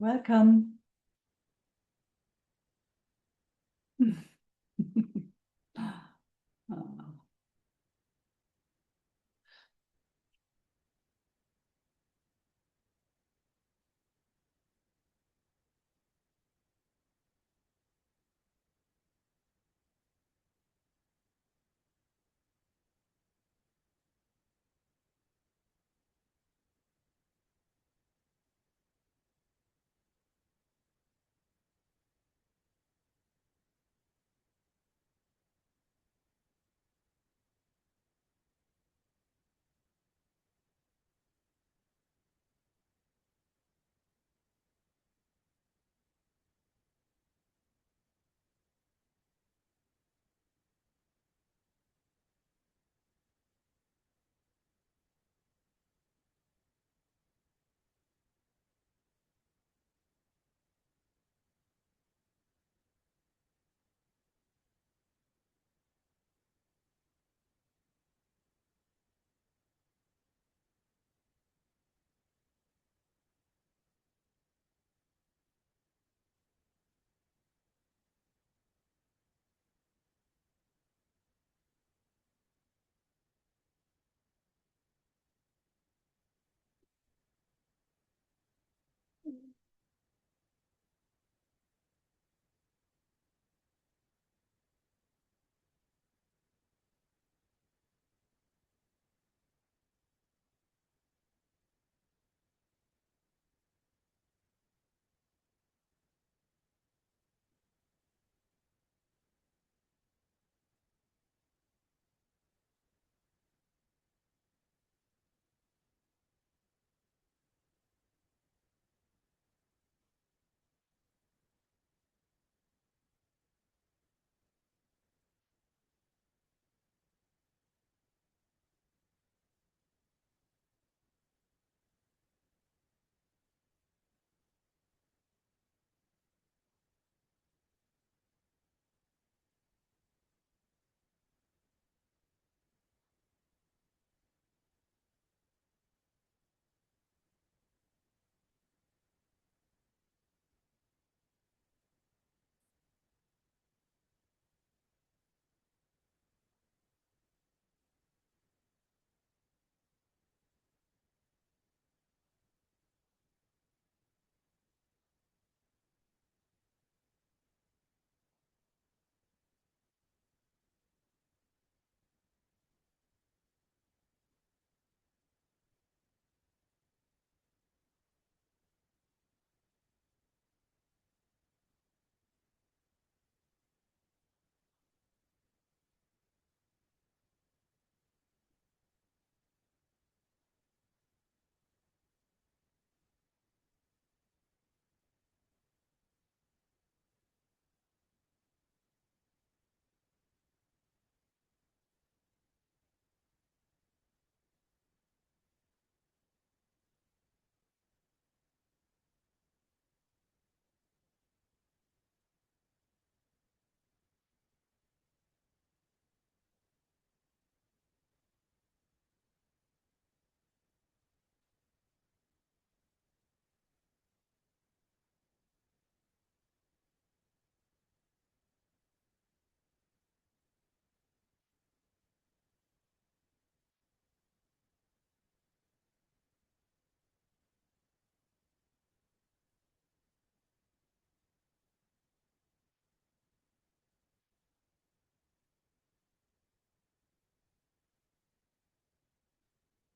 Welcome.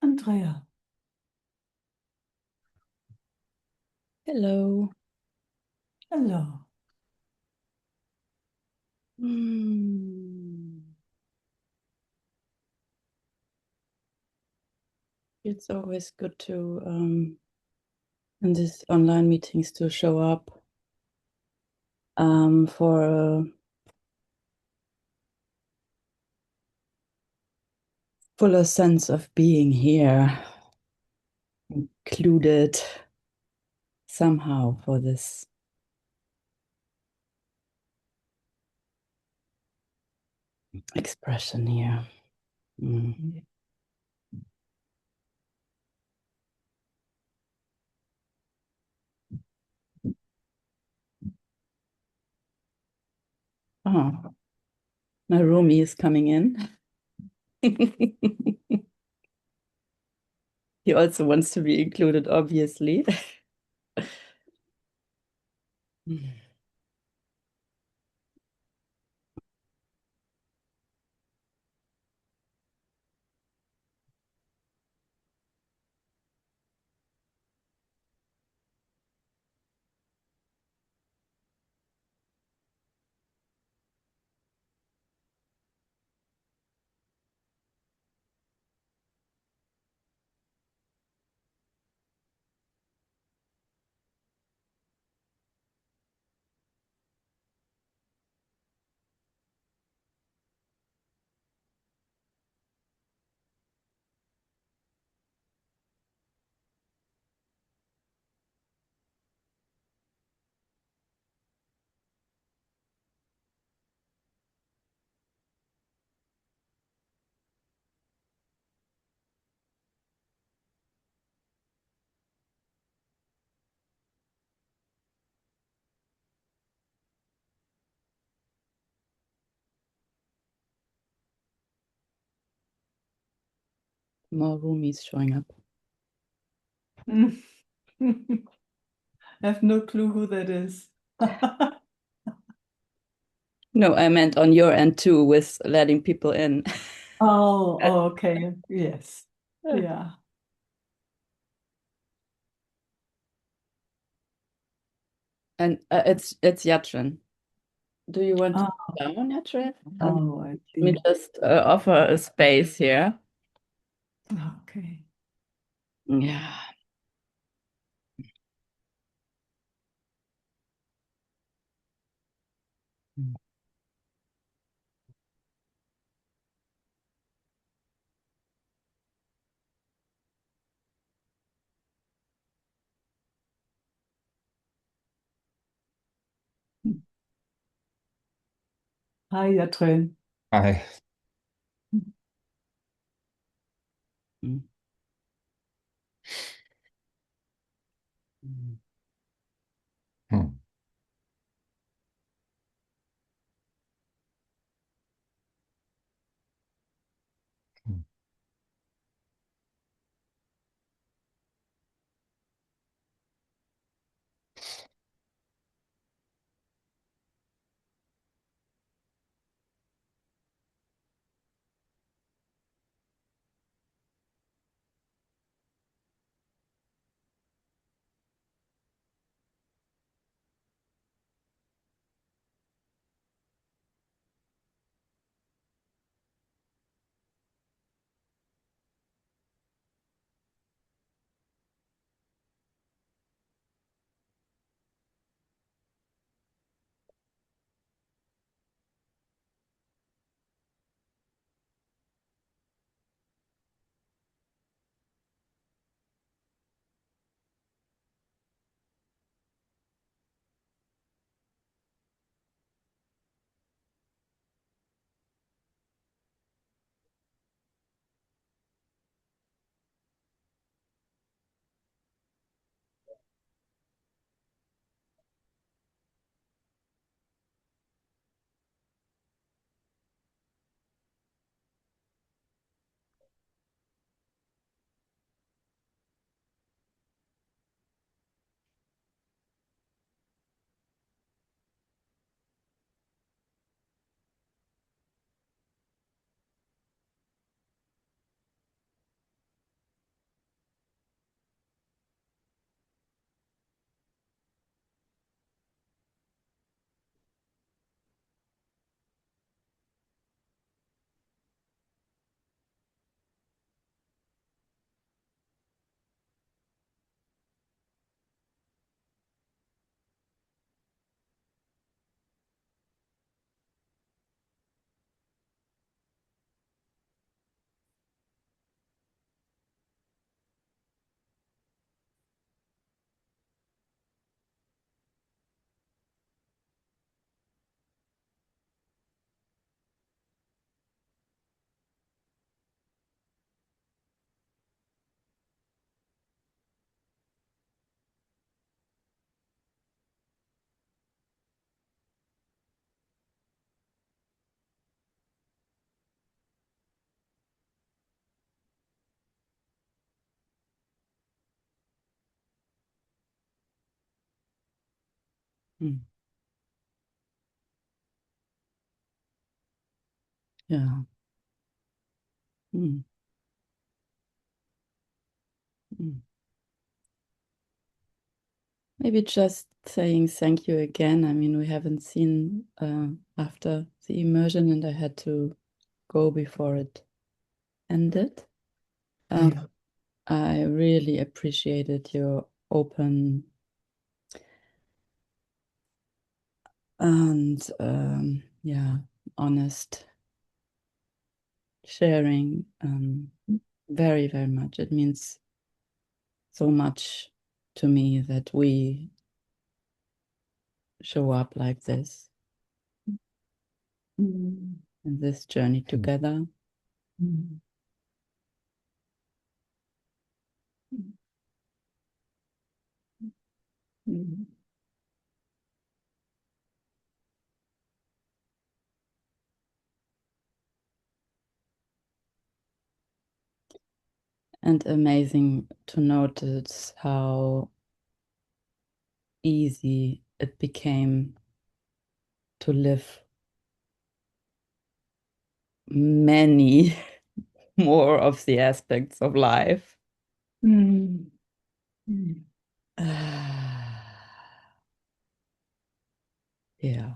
Andrea. Hello. Hello. Hmm. It's always good to in these online meetings to show up for a fuller sense of being here, included somehow for this expression here. Mm. Oh, my roomie is coming in. He also wants to be included, obviously. More roomies showing up. I have no clue who that is. No, I meant on your end too, with letting people in. Oh, okay. Yes. Yeah. And it's Yatrin. Do you want to Oh, sit down, Yatrin? And oh, I let me see. just offer a space here. Okay. Yeah. Hi, Jatrin. Hi. Mm. Mm. Hmm. Hmm. Mm. Yeah. Mm. Mm. Maybe just saying thank you again. I mean, we haven't seen after the immersion, and I had to go before it ended. Yeah. I really appreciated your open and yeah, honest sharing. Very, very much. It means so much to me that we show up like this Mm. in this journey together. Mm. Mm. And amazing to notice how easy it became to live many more of the aspects of life. Mm. Mm. Yeah.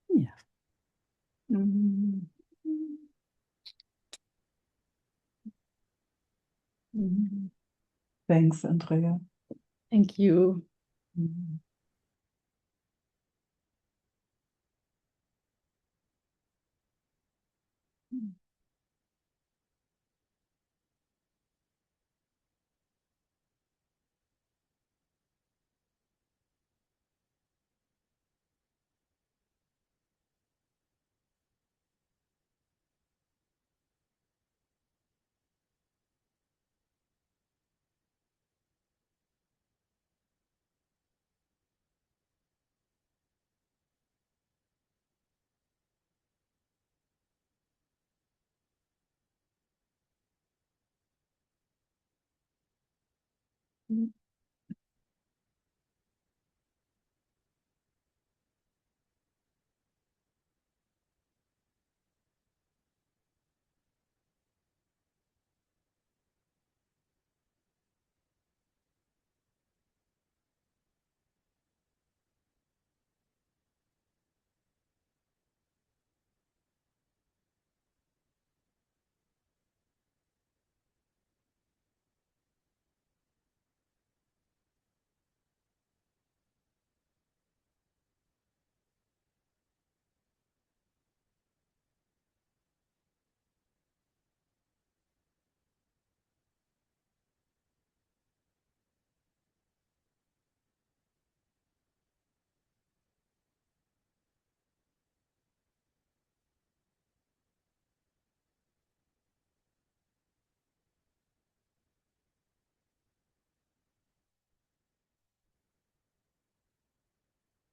Yeah. Mm. Mm. Thanks, Andrea. Thank you. Mm. Mm.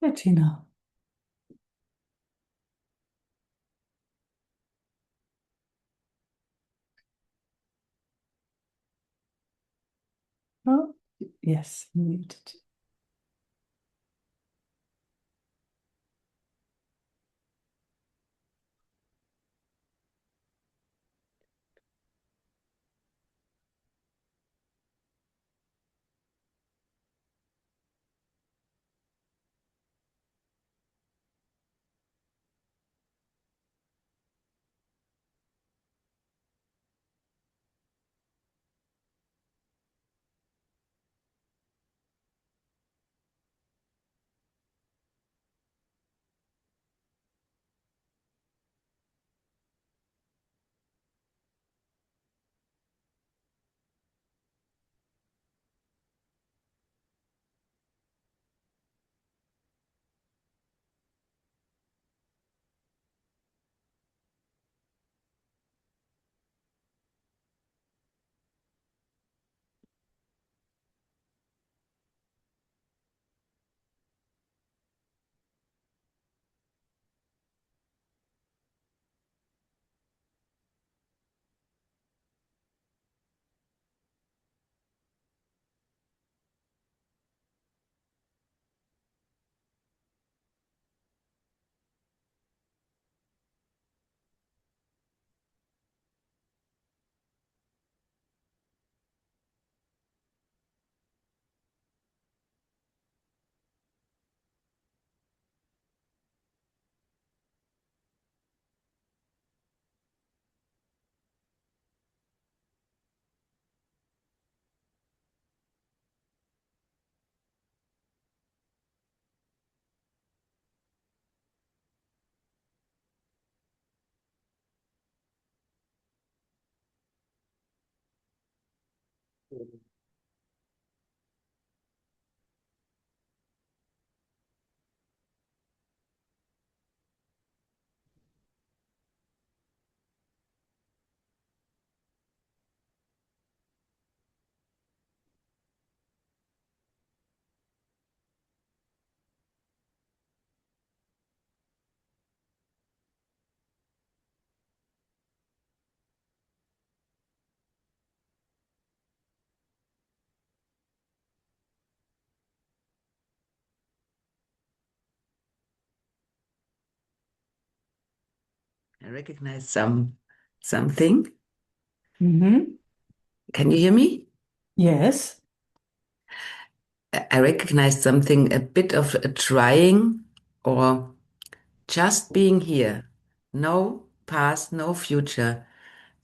Bettina. Oh, yes, muted. I recognize something. Mm-hmm. Can you hear me? Yes. I recognize something, a bit of a trying or just being here. No past, no future,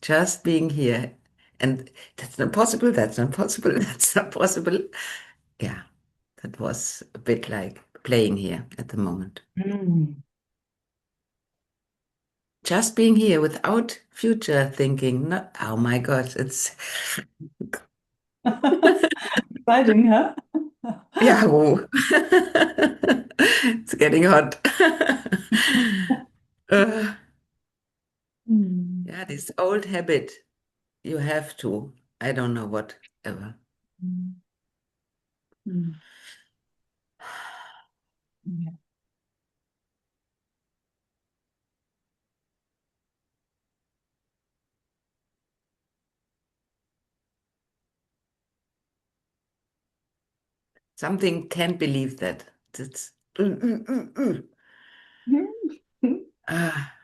just being here. And that's not possible, that's not possible, that's not possible. Yeah, that was a bit like playing here at the moment. Mm. Just being here without future thinking. Not, oh my God, it's Exciting, huh? yeah, whoa. It's getting hot. Uh, Mm. yeah, this old habit, you have to, I don't know whatever. Mm. Mm. Yeah. Something can't believe that. It's mm, mm, mm, mm. Ah,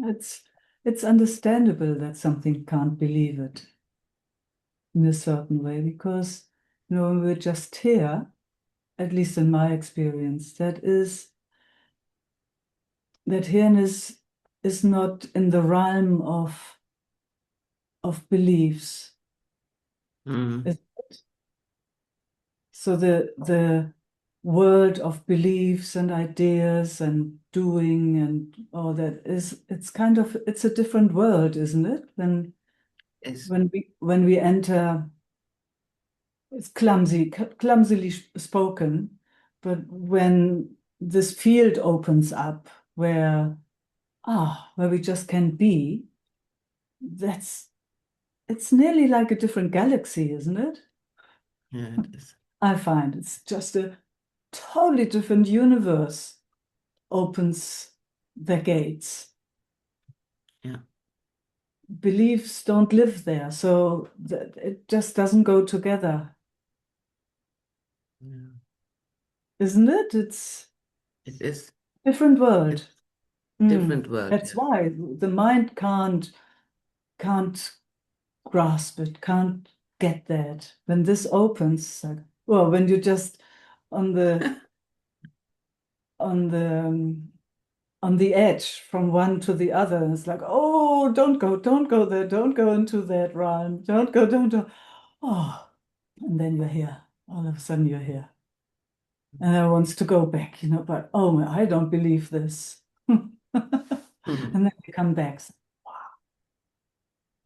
It's it's understandable that something can't believe it in a certain way because when we're just here, at least in my experience, that here is not in the realm of beliefs. mm, So the world of beliefs and ideas and doing and all that it's a different world, isn't it? yes, When we enter, it's clumsily spoken, but when this field opens up where we just can be, that's it's nearly like a different galaxy, isn't it? yeah, it is. I find it's just a totally different universe opens the gates. Yeah, Beliefs don't live there, so it just doesn't go together, yeah. isn't it? It's It is. different world. It's different world. That's why the mind can't grasp it, can't get that. When this opens, like, well, when you're just on the on the on the edge from one to the other, and it's like, oh, don't go there, don't go into that realm, don't go. Oh, and then you're here. All of a sudden, you're here, and I wants to go back, but oh, I don't believe this. Mhm. And then you come back.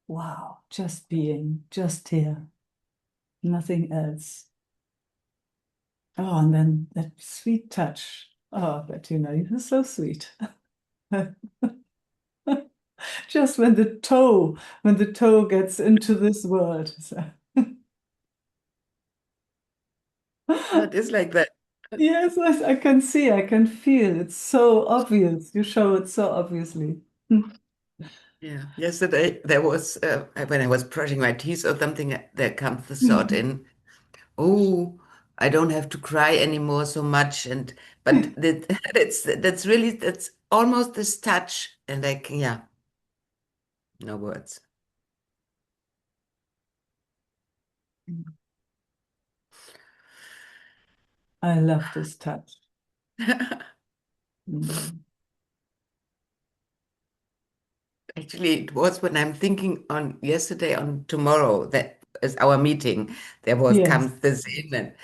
Wow, just being, just here, nothing else. Oh, and then that sweet touch. Oh, but you're so sweet. Just when the toe gets into this world. So. Yeah, it is like that. Yes, I can see, I can feel. It's so obvious. You show it so obviously. Yeah. Yesterday there was when I was brushing my teeth or something, there comes the thought in, oh, I don't have to cry anymore so much, and but that's really that's almost this touch, and like yeah, no words. I love this touch. Mm. Actually, it was when I'm thinking on yesterday on tomorrow that is our meeting. There was Yes. comes this in, and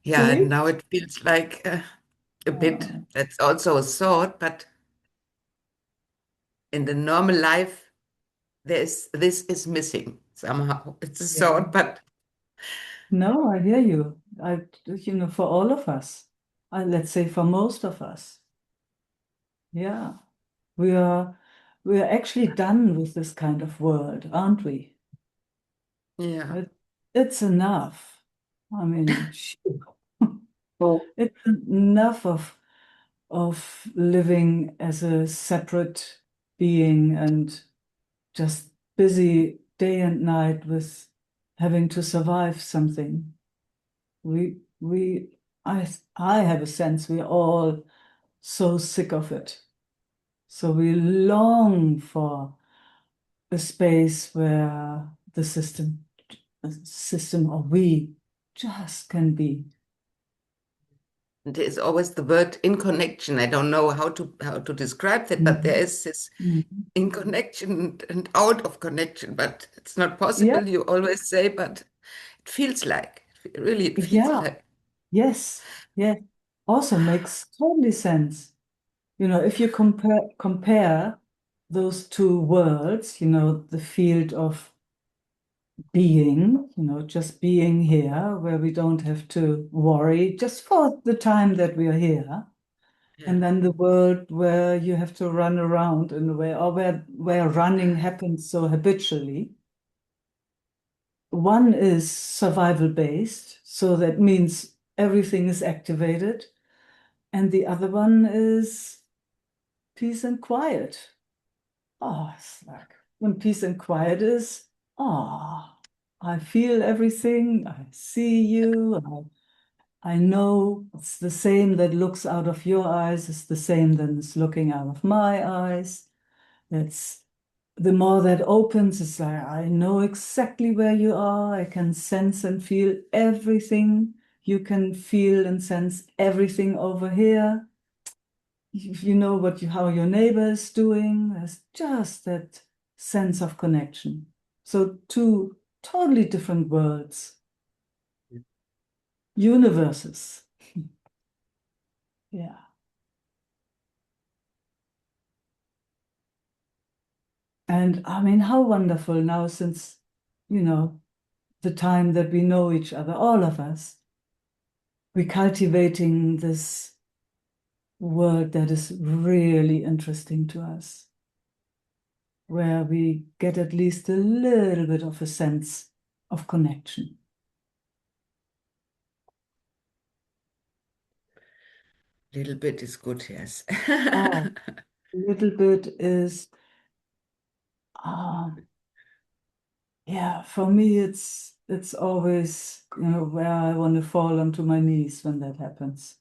yeah, and See? now it feels like a bit. Uh, That's also a thought, but in the normal life, this is missing somehow. It's a yeah. thought, but No, I hear you. For all of us, let's say for most of us, yeah, we are we are actually done with this kind of world, aren't we? yeah, It, it's enough. I mean, it's enough of living as a separate being and just busy day and night with having to survive something. We I have a sense we're all so sick of it. So we long for a space where the system or we just can be. there's always the word in connection. I don't know how to describe that, but there Mhm. is this Mhm. in connection and out of connection, but it's not Yeah, possible, you always say, but it feels like, really, it feels yeah, like, yes, yes. Also makes totally sense. If you compare those two worlds, the field of being, just being here, where we don't have to worry just for the time that we are here, and yeah, then the world where you have to run around in a way, or where running happens so habitually. One is survival based, so that means everything is activated, and the other one is peace and quiet. Oh, it's like when peace and quiet is, oh, I feel everything, I see you, I know it's the same that looks out of your eyes, is the same that is looking out of my eyes. It's the more that opens, it's like I know exactly where you are. I can sense and feel everything. You can feel and sense everything over here. You know how your neighbor is doing. There's just that sense of connection. So two totally different worlds, universes. Yeah. And I mean, how wonderful now since, the time that we know each other, all of us, we're cultivating this world that is really interesting to us, where we get at least a little bit of a sense of connection. little bit is good, yes. Oh, a little bit is, um, yeah, for me, it's always, where I want to fall onto my knees when that happens.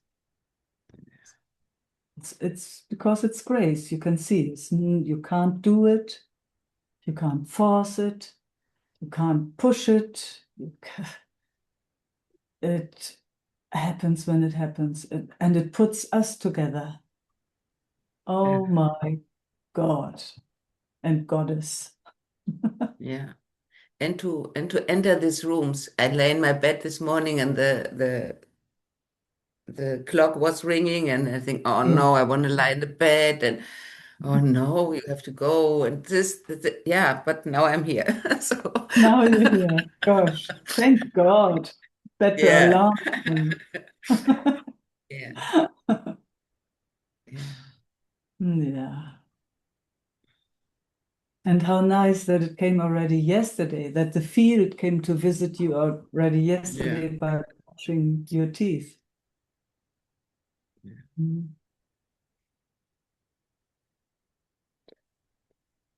It's because it's grace. You can see you can't do it. You can't force it. You can't push it. It happens when it happens, and it puts us together. Yeah, Oh my God and Goddess. yeah. And to enter these rooms, I lay in my bed this morning and the clock was ringing and I think, oh Yeah. no, I want to lie in the bed and oh no, you have to go and yeah, but now I'm here. So Now you're here. Gosh, thank God. Better yeah, alarm. yeah, yeah, Yeah. And how nice that it came already yesterday, that the field came to visit you already yeah, yesterday by brushing your teeth. yeah. Mm.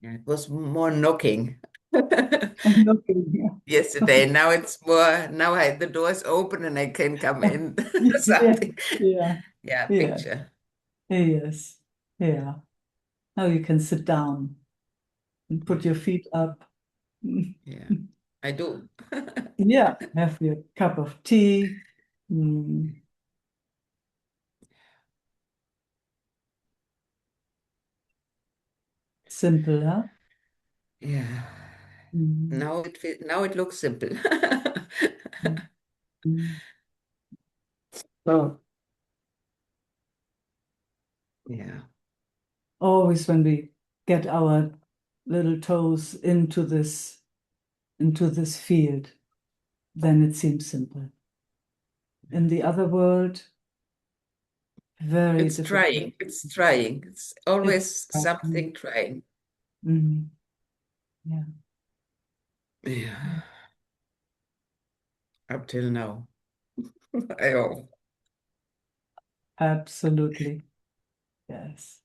Yeah, it was more knocking And looking, yesterday. Now it's more, now the door is open and I can come in. yeah, Something. yeah, Yeah, yeah, picture. yes, yeah. Now you can sit down and put Yeah, your feet up. yeah, I do. Yeah, have your cup of tea. Mm. simple, huh? Yeah. Mm, Now it looks simple. mm, mm. So Yeah. always when we get our little toes into this field, then it seems simple. In the other world, very It's difficult. trying. It's trying. It's It's always something trying. mm, yeah, Yeah. Up till now. I hope. absolutely. Yes.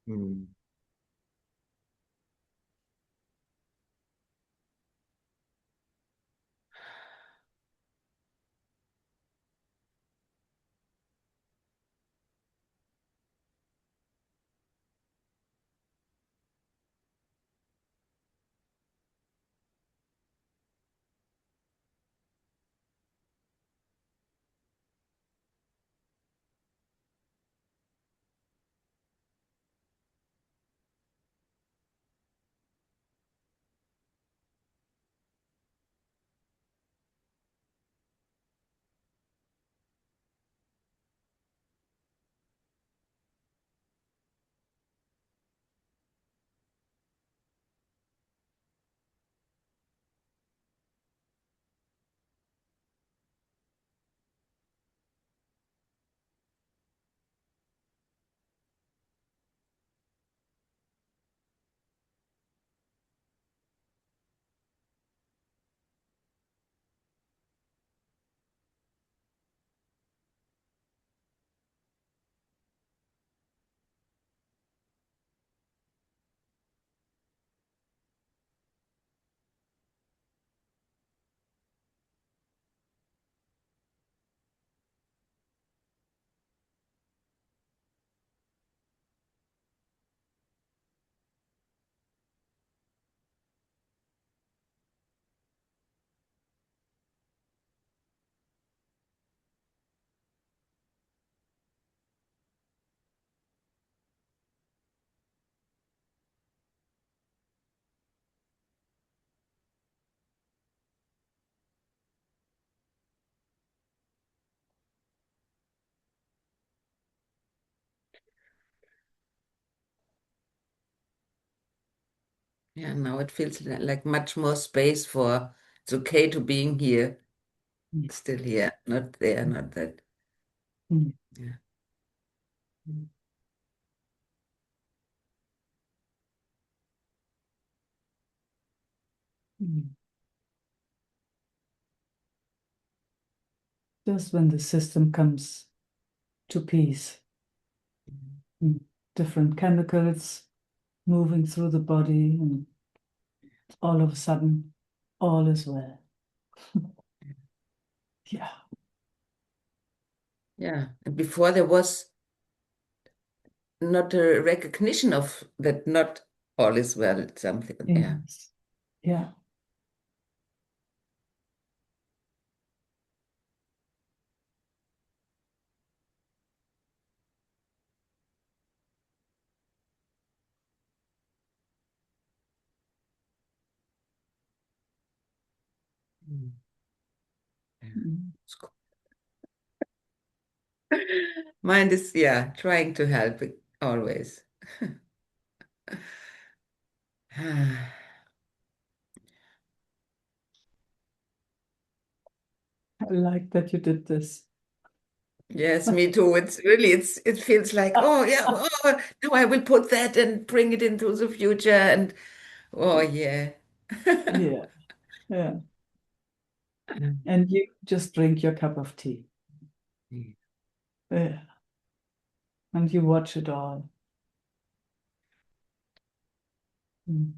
Hmm. Yeah, now it feels like much more space for it's okay to being here, Mm, still here, not there, not that. mm, Yeah. mm, mm. Just when the system comes to peace, mm, different chemicals moving through the body, and all of a sudden, all is well. Yeah. Yeah. And before there was not a recognition of that not all is well, it's something. Yeah. Yes. Yeah. Mm. Yeah. Mm, It's cool. Mind is, yeah, trying to help it always. I like that you did this. Yes, me too. It's really, it feels like, oh yeah, oh, now I will put that and bring it into the future. And oh yeah. Yeah. Yeah. And you just drink your cup of tea. Yeah. And you watch it all. Mm,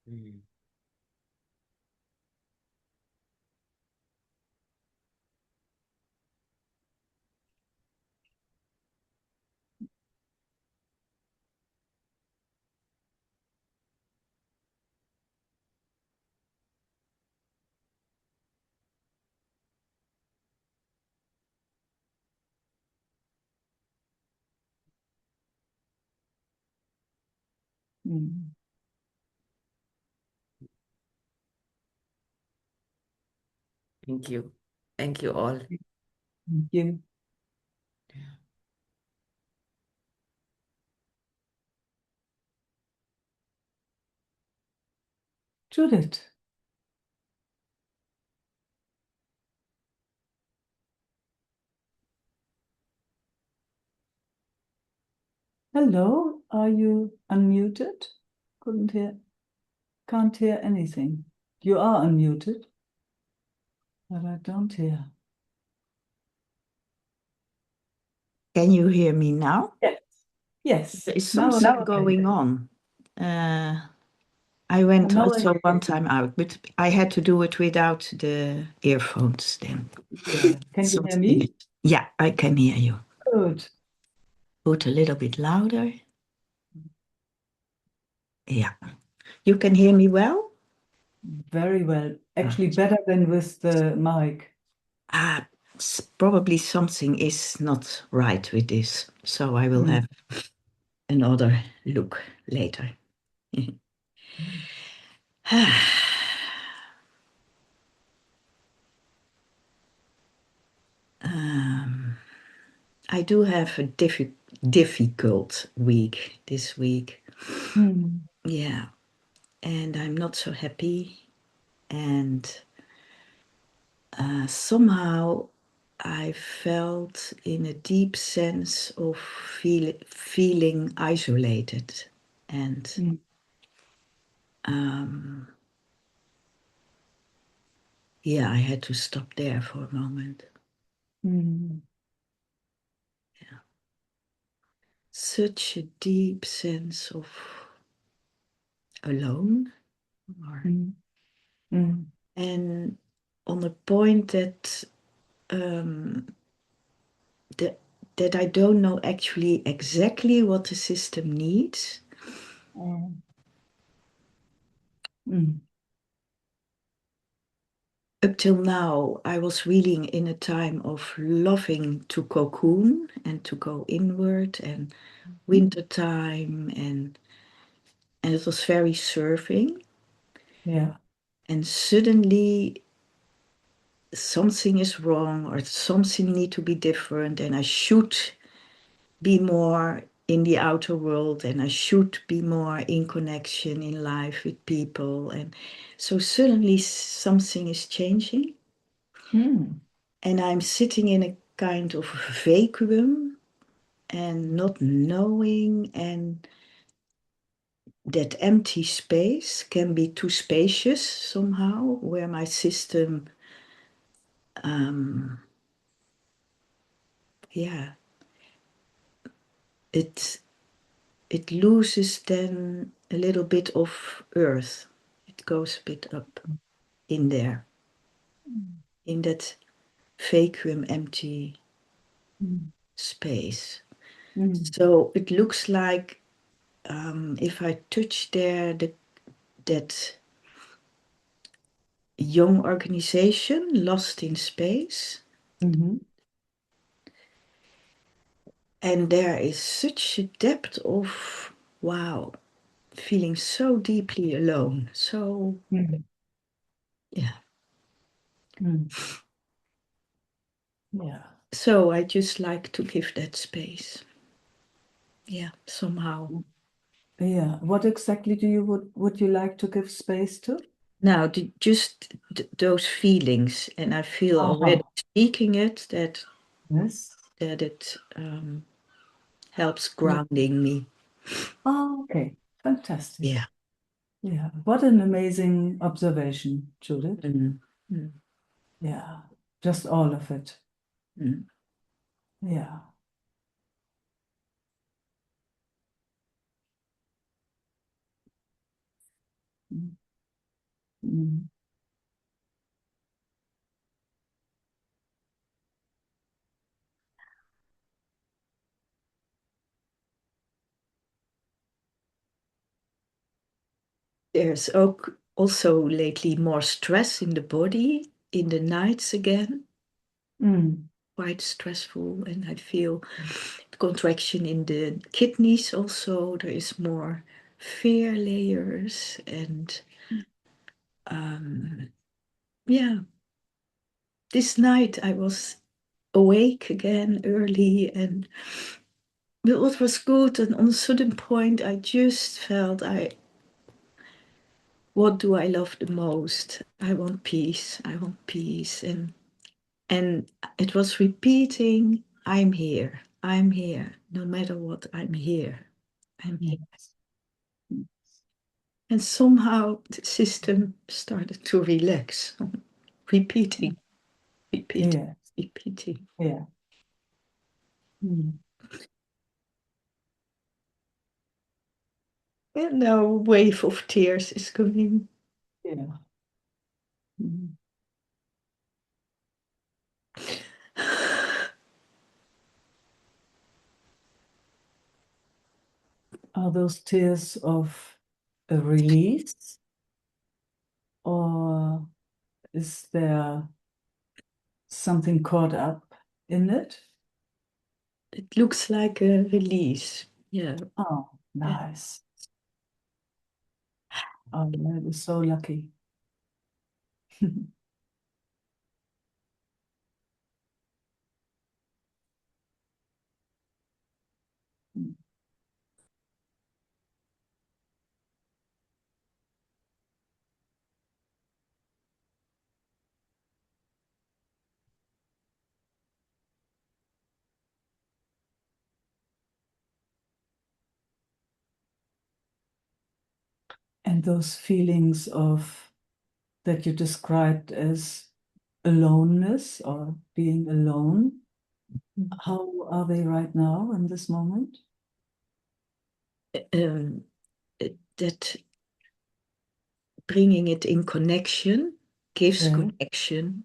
Mm. Mm. Thank you. Thank you all. Thank you. Judith. Hello, are you unmuted? Can't hear anything. You are unmuted, but I don't hear. Can you hear me now? Yes. Yes. There is Now something I can. going on. I went Now I also hear one you. time out, but I had to do it without the earphones then. Yeah. Can you hear me? Yeah, I can hear you. Good. Put a little bit louder. Yeah. You can hear me well? Very well. Actually, better than with the mic. Probably something is not right with this, so I will have another look later. I do have a difficult week this week. Mm. Yeah, and I'm not so happy. And somehow I felt in a deep sense of feeling isolated. And yeah, I had to stop there for a moment. Mm. Yeah. Such a deep sense of alone. Mm. Mm. And on a point that that I don't know actually exactly what the system needs. Mm. Up till now, I was really in a time of loving to cocoon and to go inward and winter time and it was very serving. Yeah. And suddenly something is wrong or something need to be different and I should be more in the outer world and I should be more in connection in life with people. And so suddenly something is changing. Mm. And I'm sitting in a kind of vacuum and not knowing, and that empty space can be too spacious somehow, where my system, yeah, it loses then a little bit of earth. It goes a bit up in there, in that vacuum, empty space. So it looks like if I touch there that young organization, Lost in Space, Mm-hmm. and there is such a depth of, wow, feeling so deeply alone. So, Mm. yeah. Mm. Yeah. So I just like to give that space. Yeah, somehow. Yeah. What exactly would you like to give space to? Now, just those feelings, and I feel already speaking it that Yes. it helps grounding me. Oh, okay. Fantastic. Yeah. Yeah. What an amazing observation, Judith. Mm-hmm. Yeah. Just all of it. Mm-hmm. Yeah. Mm. Mm. There's also lately more stress in the body in the nights again. Mm. Quite stressful, and I feel contraction in the kidneys also. There is more fear layers and yeah. This night I was awake again early, and but what was good, and on a certain point I just felt what do I love the most? I want peace. I want peace. And it was repeating, I'm here. I'm here. No matter what, I'm here. I'm here. Yes. And somehow the system started to relax. Repeating, repeating, Yes. repeating. Yeah. Mm. And now a wave of tears is coming. Yeah. Mm. Are those tears of a release, or is there something caught up in it? It looks like a release. Yeah. Oh, nice. Oh, that is so lucky. And those feelings of that you described as aloneness or being alone, how are they right now in this moment? Um, that bringing it in connection gives Yeah. connection.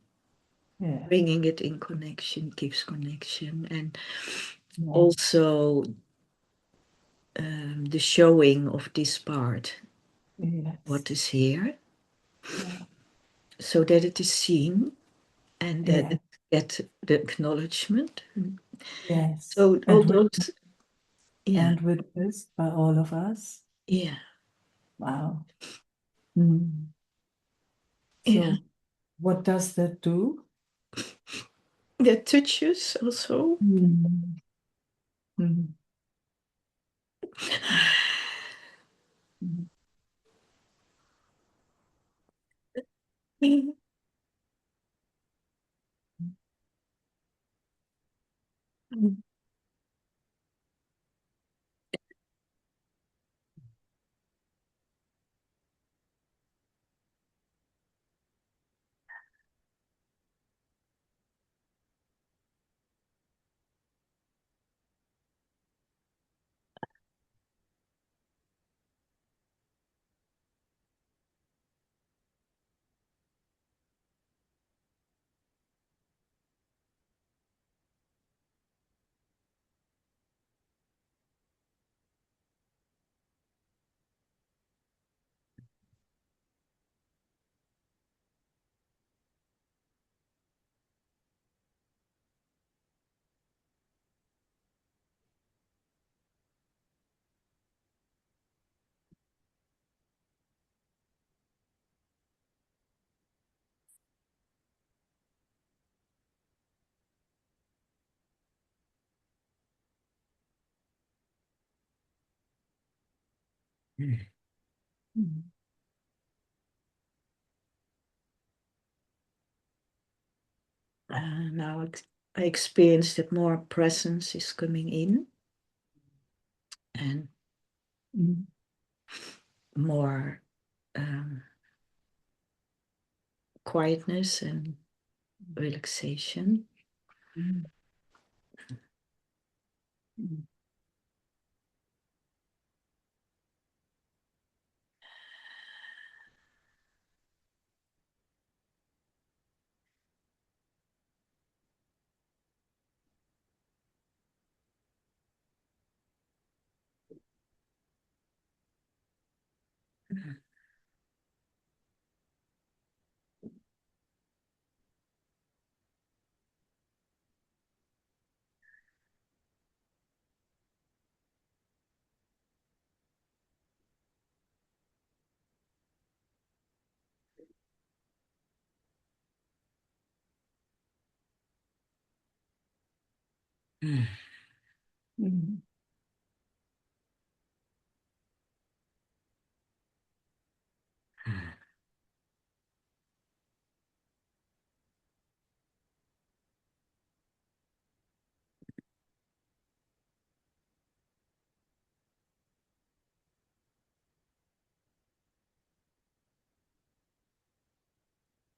Yeah. Bringing it in connection gives connection. And Yeah. also the showing of this part, Yes. what is here, Yeah. so that it is seen and that Yeah. it get the acknowledgement. Yes. So all those, yeah, And witnessed by all of us. yeah, Wow. Mm. yeah. So what does that do? That touches also. Mm. Mm. Mm. Mm. Now I experience that more presence is coming in and Mm. more quietness and relaxation. Mm. Mm. Mm. Mm.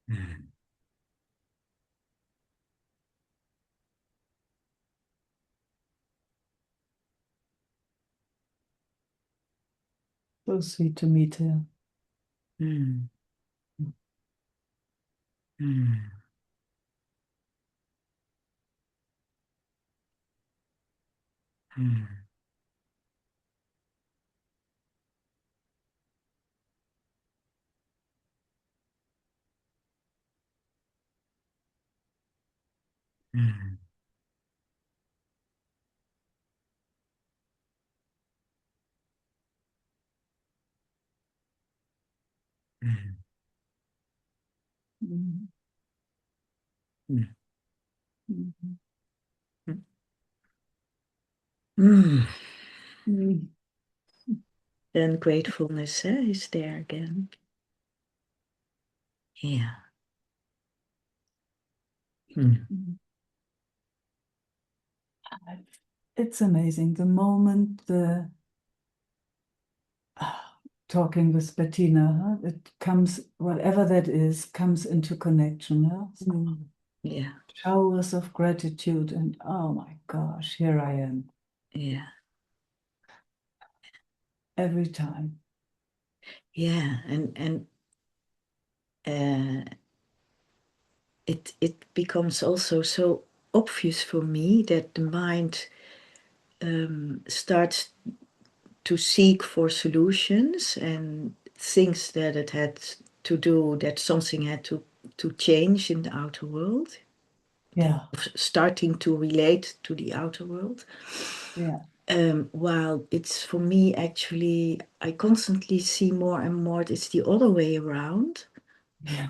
Mm. So sweet to meet her. Mm. Mm. Mm. Mm. Mm. Mm. Mm. Mm. Mm. Mm. Then gratefulness is there again. Yeah. Mm. Mm. It's amazing. The moment the talking with Bettina, it comes, whatever that is, comes into connection. Mm. Yeah. Showers of gratitude, and oh my gosh, here I am Yeah. every time. Yeah. And it becomes also so obvious for me that the mind starts to seek for solutions and thinks that it had to do, that something had to change in the outer world, Yeah, starting to relate to the outer world. yeah, While it's for me actually, I constantly see more and more it's the other way around. yeah,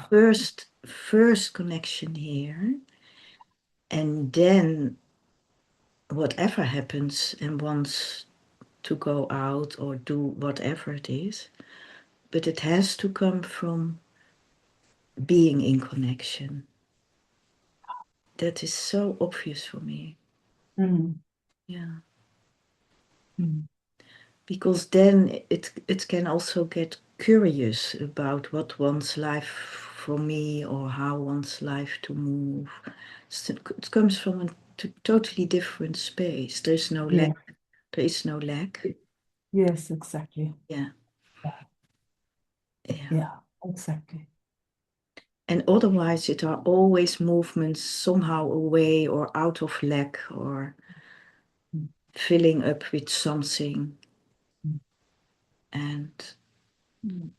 First connection here, and then whatever happens and wants to go out or do whatever it is, but it has to come from being in connection. That is so obvious for me. Mm. Yeah. Mm. Because then it can also get curious about what one's life for me or how one's life to move. It comes from a totally different space. There's no Yeah. lack. There is no lack. Yes, exactly. Yeah. Yeah, Yeah. yeah, exactly. And otherwise, it are always movements somehow away or out of lack or Mm. filling up with something. Mm. And Mm.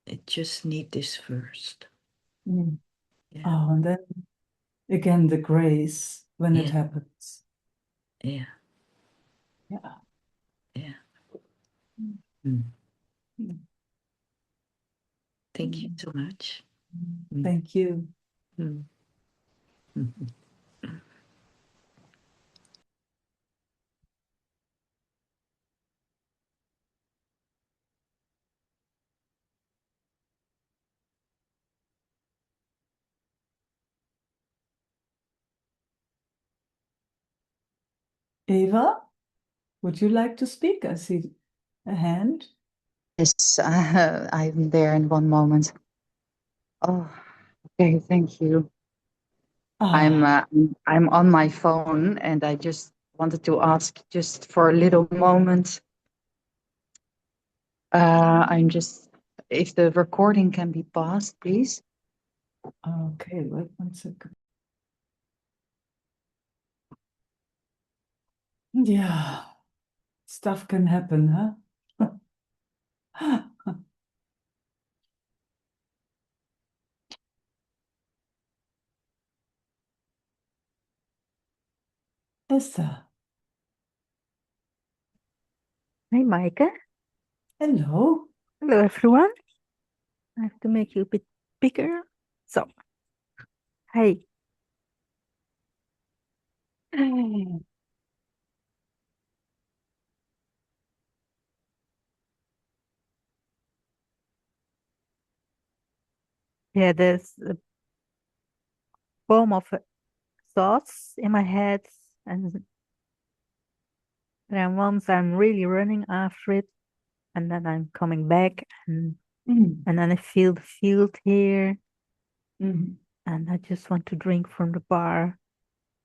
it just need this first. Mm. Yeah. Oh, and then again, the grace when it Yeah. happens. Yeah. Yeah. Yeah. Mm. Mm. Mm. Thank you Mm. so much. Thank you. Mm. Mm. Eva, would you like to speak? I see a hand. Yes, I'm there in one moment. Oh, okay, thank you. I'm Ah, I'm on my phone and I just wanted to ask just for a little moment. I'm just if the recording can be paused, please. okay, wait 1 second. Yeah, stuff can happen, huh? Esther, Hi, Meike. hello. Hello, everyone. I have to make you a bit bigger. So, hey. Yeah, there's a form of thoughts in my head, and then once I'm really running after it, and then I'm coming back, and then I feel the field here, Mhm. and I just want to drink from the bar.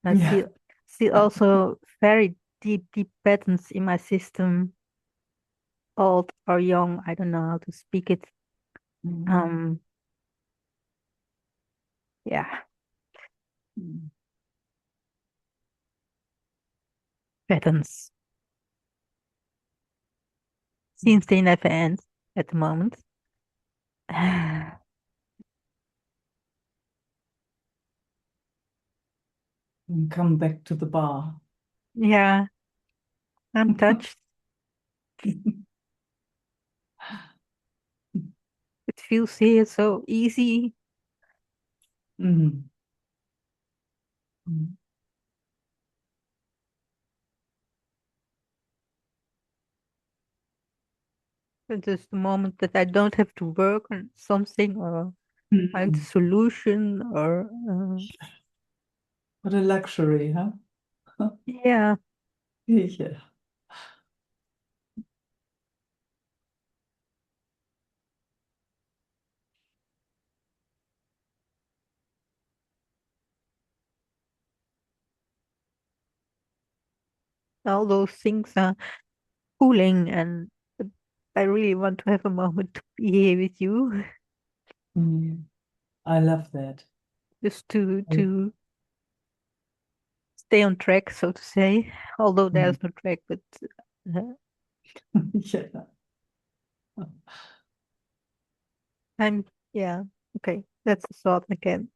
I Yeah. see also very deep patterns in my system, old or young. I don't know how to speak it. Mhm. Yeah, Mhm. patterns. Seems they never end at the moment. And come back to the bar. Yeah, I'm touched. It feels here so easy. Mhm. Mhm. It is the moment that I don't have to work on something or find a Mhm. solution or What a luxury, huh? yeah, Yeah. all those things are cooling, and I really want to have a moment to be here with you, Mhm. I love that. just to stay on track, so to say. Although Mhm. there's no track, but uh, Yeah. I'm yeah, okay. That's a thought again.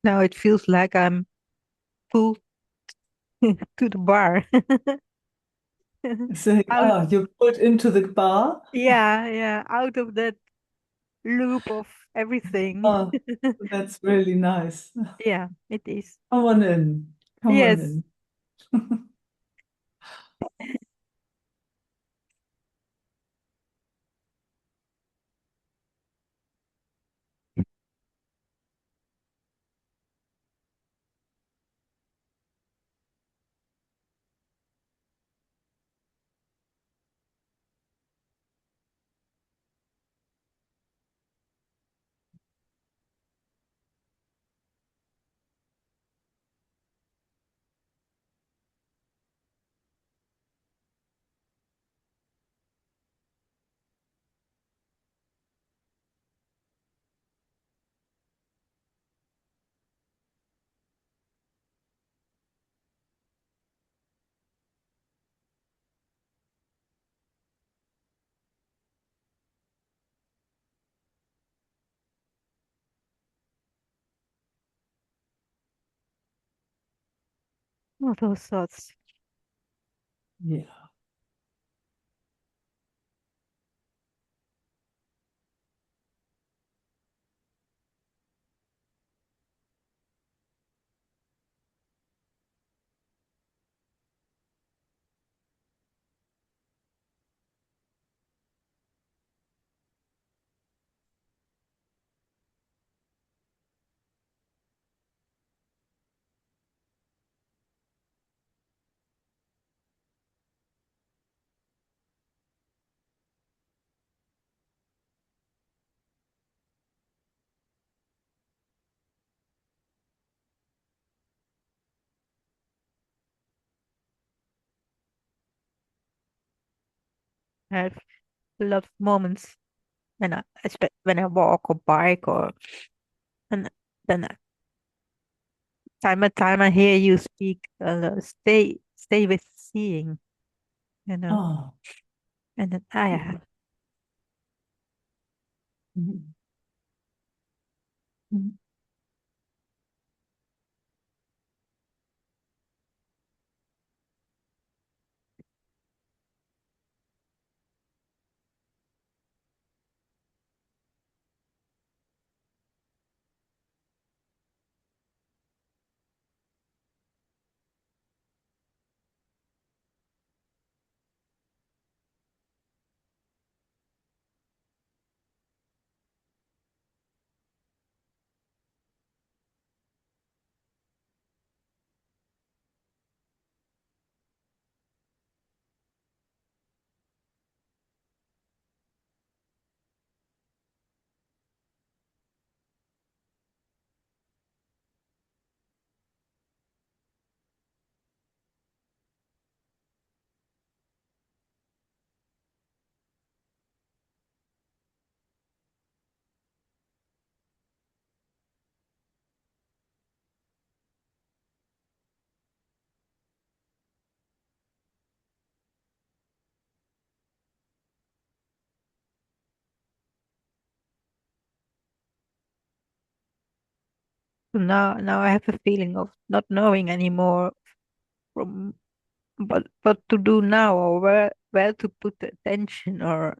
Now it feels like I'm full to the bar. Saying, Out, oh, you put into the bar? yeah, out of that loop of everything. Oh, that's really nice. Yeah, it is. Come on in. Come on Yes. in. All those thoughts. Yeah. I have a lot of moments when I walk or bike and then time and time I hear you speak. Stay with seeing, you know, Oh, and then I have. mhm, mhm. So now I have a feeling of not knowing anymore from what to do now or where to put the attention or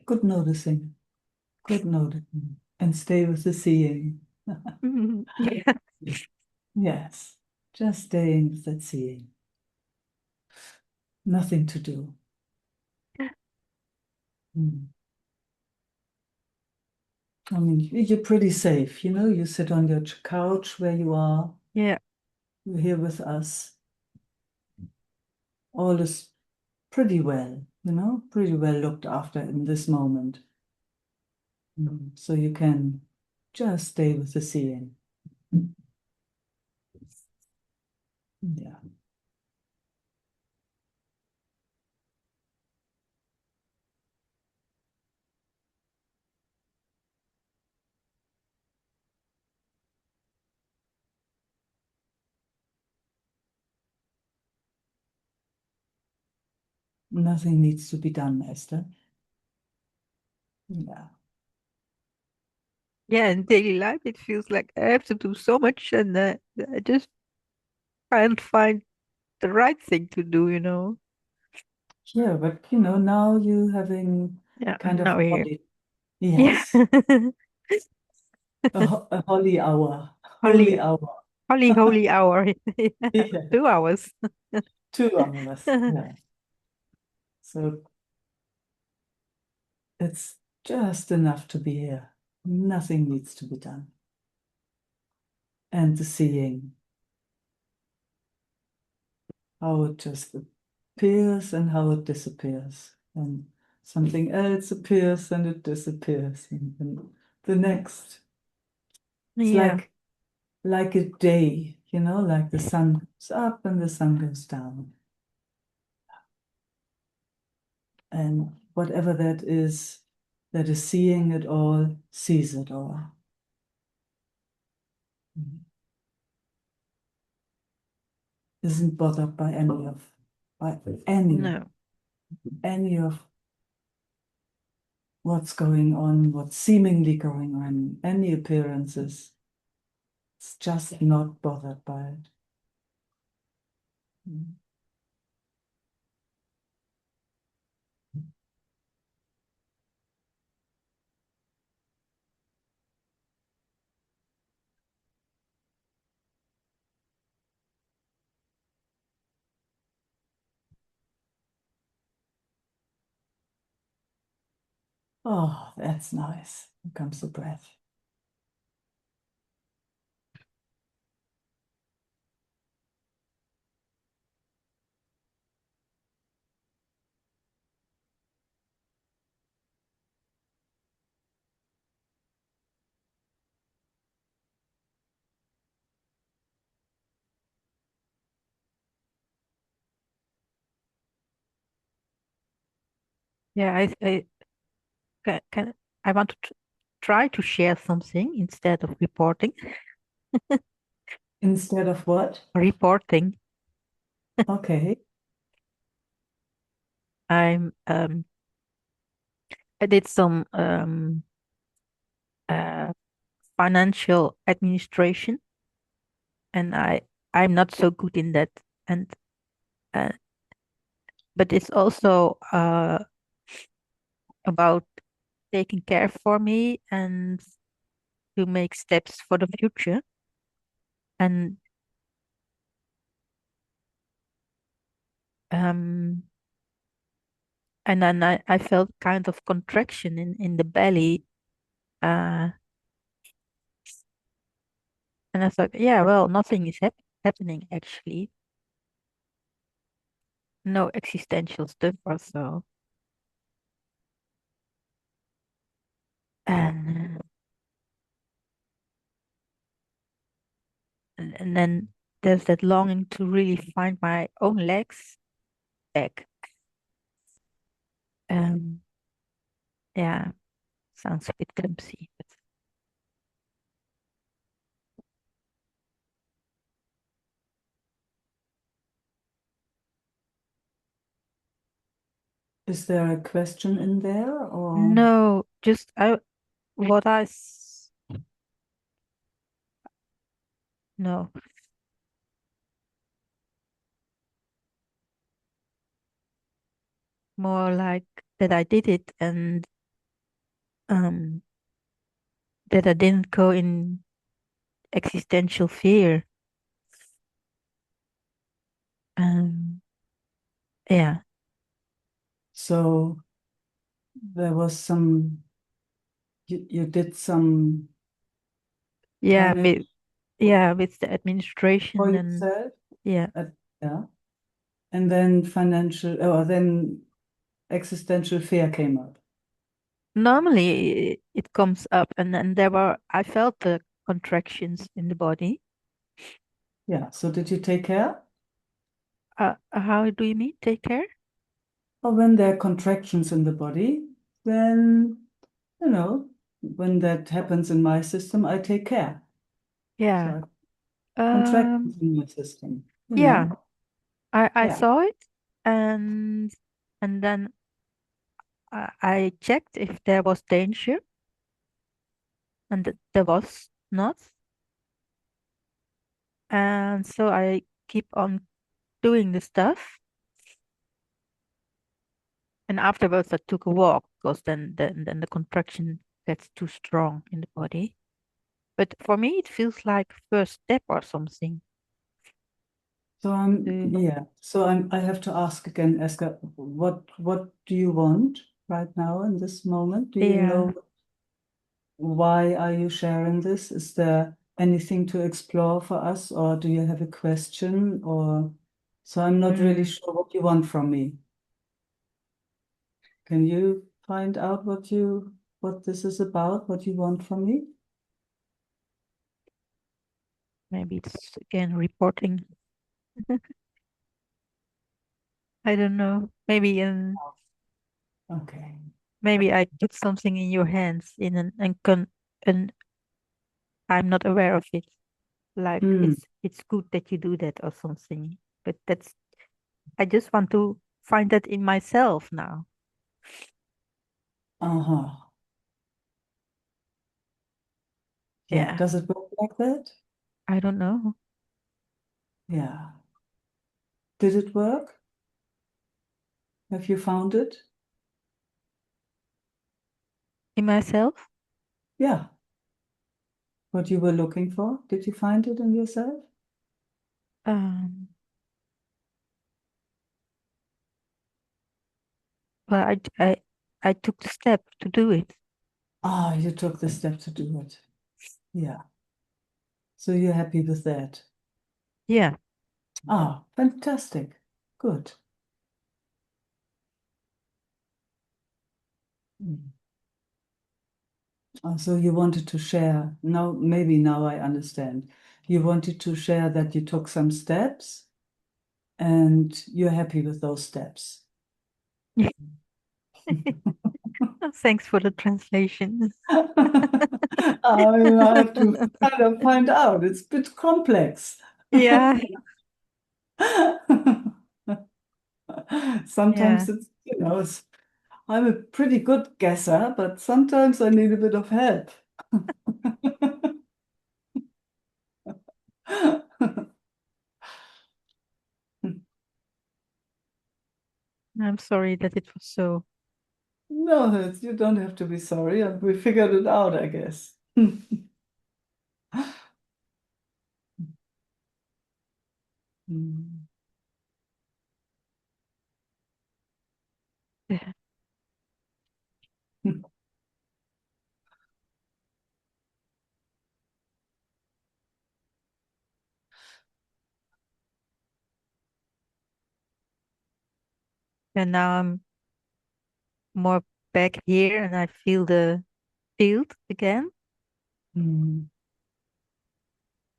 Good noticing. Good noticing. And stay with the seeing. Yeah. Yes, just staying with that seeing. Nothing to do. Mm. I mean, you're pretty safe, you know, you sit on your couch where you are, Yeah. you're here with us. All is pretty well, you know, pretty well looked after in this moment. So you can just stay with the seeing. Yeah. Nothing needs to be done, Esther. Yeah. Yeah, in daily life it feels like I have to do so much and I just can't find the right thing to do. Yeah, but you know, now you having Yeah, kind of now a here. holiday. Yeah. Yes, a holy hour. Holy Holy hour. holy hour. Yeah. Yeah, 2 hours. 2 hours. Yeah. So it's just enough to be here. Nothing needs to be done. And the seeing how it just appears and how it disappears. And something else appears and it disappears. And then the next. It's Yeah. like a day, you know, like the sun goes up and the sun goes down. And whatever that is seeing it all, sees it all. Isn't bothered by by No. any of what's going on, what's seemingly going on, any appearances. It's just not bothered by it. Oh, that's nice. Here comes the breath. Yeah, I want to try to share something instead of reporting. Instead of what? Reporting. Okay. I did some financial administration, and I'm not so good in that. And uh, but it's also about taking care for me and to make steps for the future. And um, and then I felt kind of contraction in the belly. Uh, and I thought, yeah, well, nothing is happening actually. No existential stuff or so. And and then there's that longing to really find my own legs back. Um, yeah, sounds a bit clumsy, but Is there a question in there or? no, just what no, more like that I did it and um that I didn't go in existential fear. Um, yeah, So there was some, you did some yeah, financial with the for administration and yourself? yeah. Yeah. And then then existential fear came up. Normally it comes up and then I felt the contractions in the body. Yeah. So did you take care? How do you mean take care? Or when there are contractions in the body, then, when that happens in my system, I take care. Yeah. So contractions in my system, Yeah, I Yeah. saw it and then I checked if there was danger and there was not. And so I keep on doing the stuff. And afterwards I took a walk because then the contraction gets too strong in the body. But for me it feels like first step or something. So I have to ask again, Eska, what do you want right now in this moment? Do you Yeah. know why are you sharing this? Is there anything to explore for us, or do you have a question? Or so I'm not really sure what you want from me. Can you find out what this is about, what you want from me? Maybe it's again reporting. I don't know. Okay. Maybe I put something in your hands in and I'm not aware of it. Like Hmm. it's good that you do that or something. But I just want to find that in myself now. Uh-huh. Yeah. Yeah. Does it work like that? I don't know. Yeah. Did it work? Have you found it? In myself? Yeah. What you were looking for? Did you find it in yourself? Um well I took the step to do it. Ah, you took the step to do it. Yeah. So you're happy with that? Yeah. Ah, fantastic. Good. Mm. So you wanted to share. Now, maybe now I understand. You wanted to share that you took some steps and you're happy with those steps. Thanks for the translation. I have to kind of find out. It's a bit complex. Yeah, Sometimes yeah. I'm a pretty good guesser, but sometimes I need a bit of help. I'm sorry that it was so. No, you don't have to be sorry. We figured it out, I guess. Mm. And now I'm more back here and I feel the field again. Mm.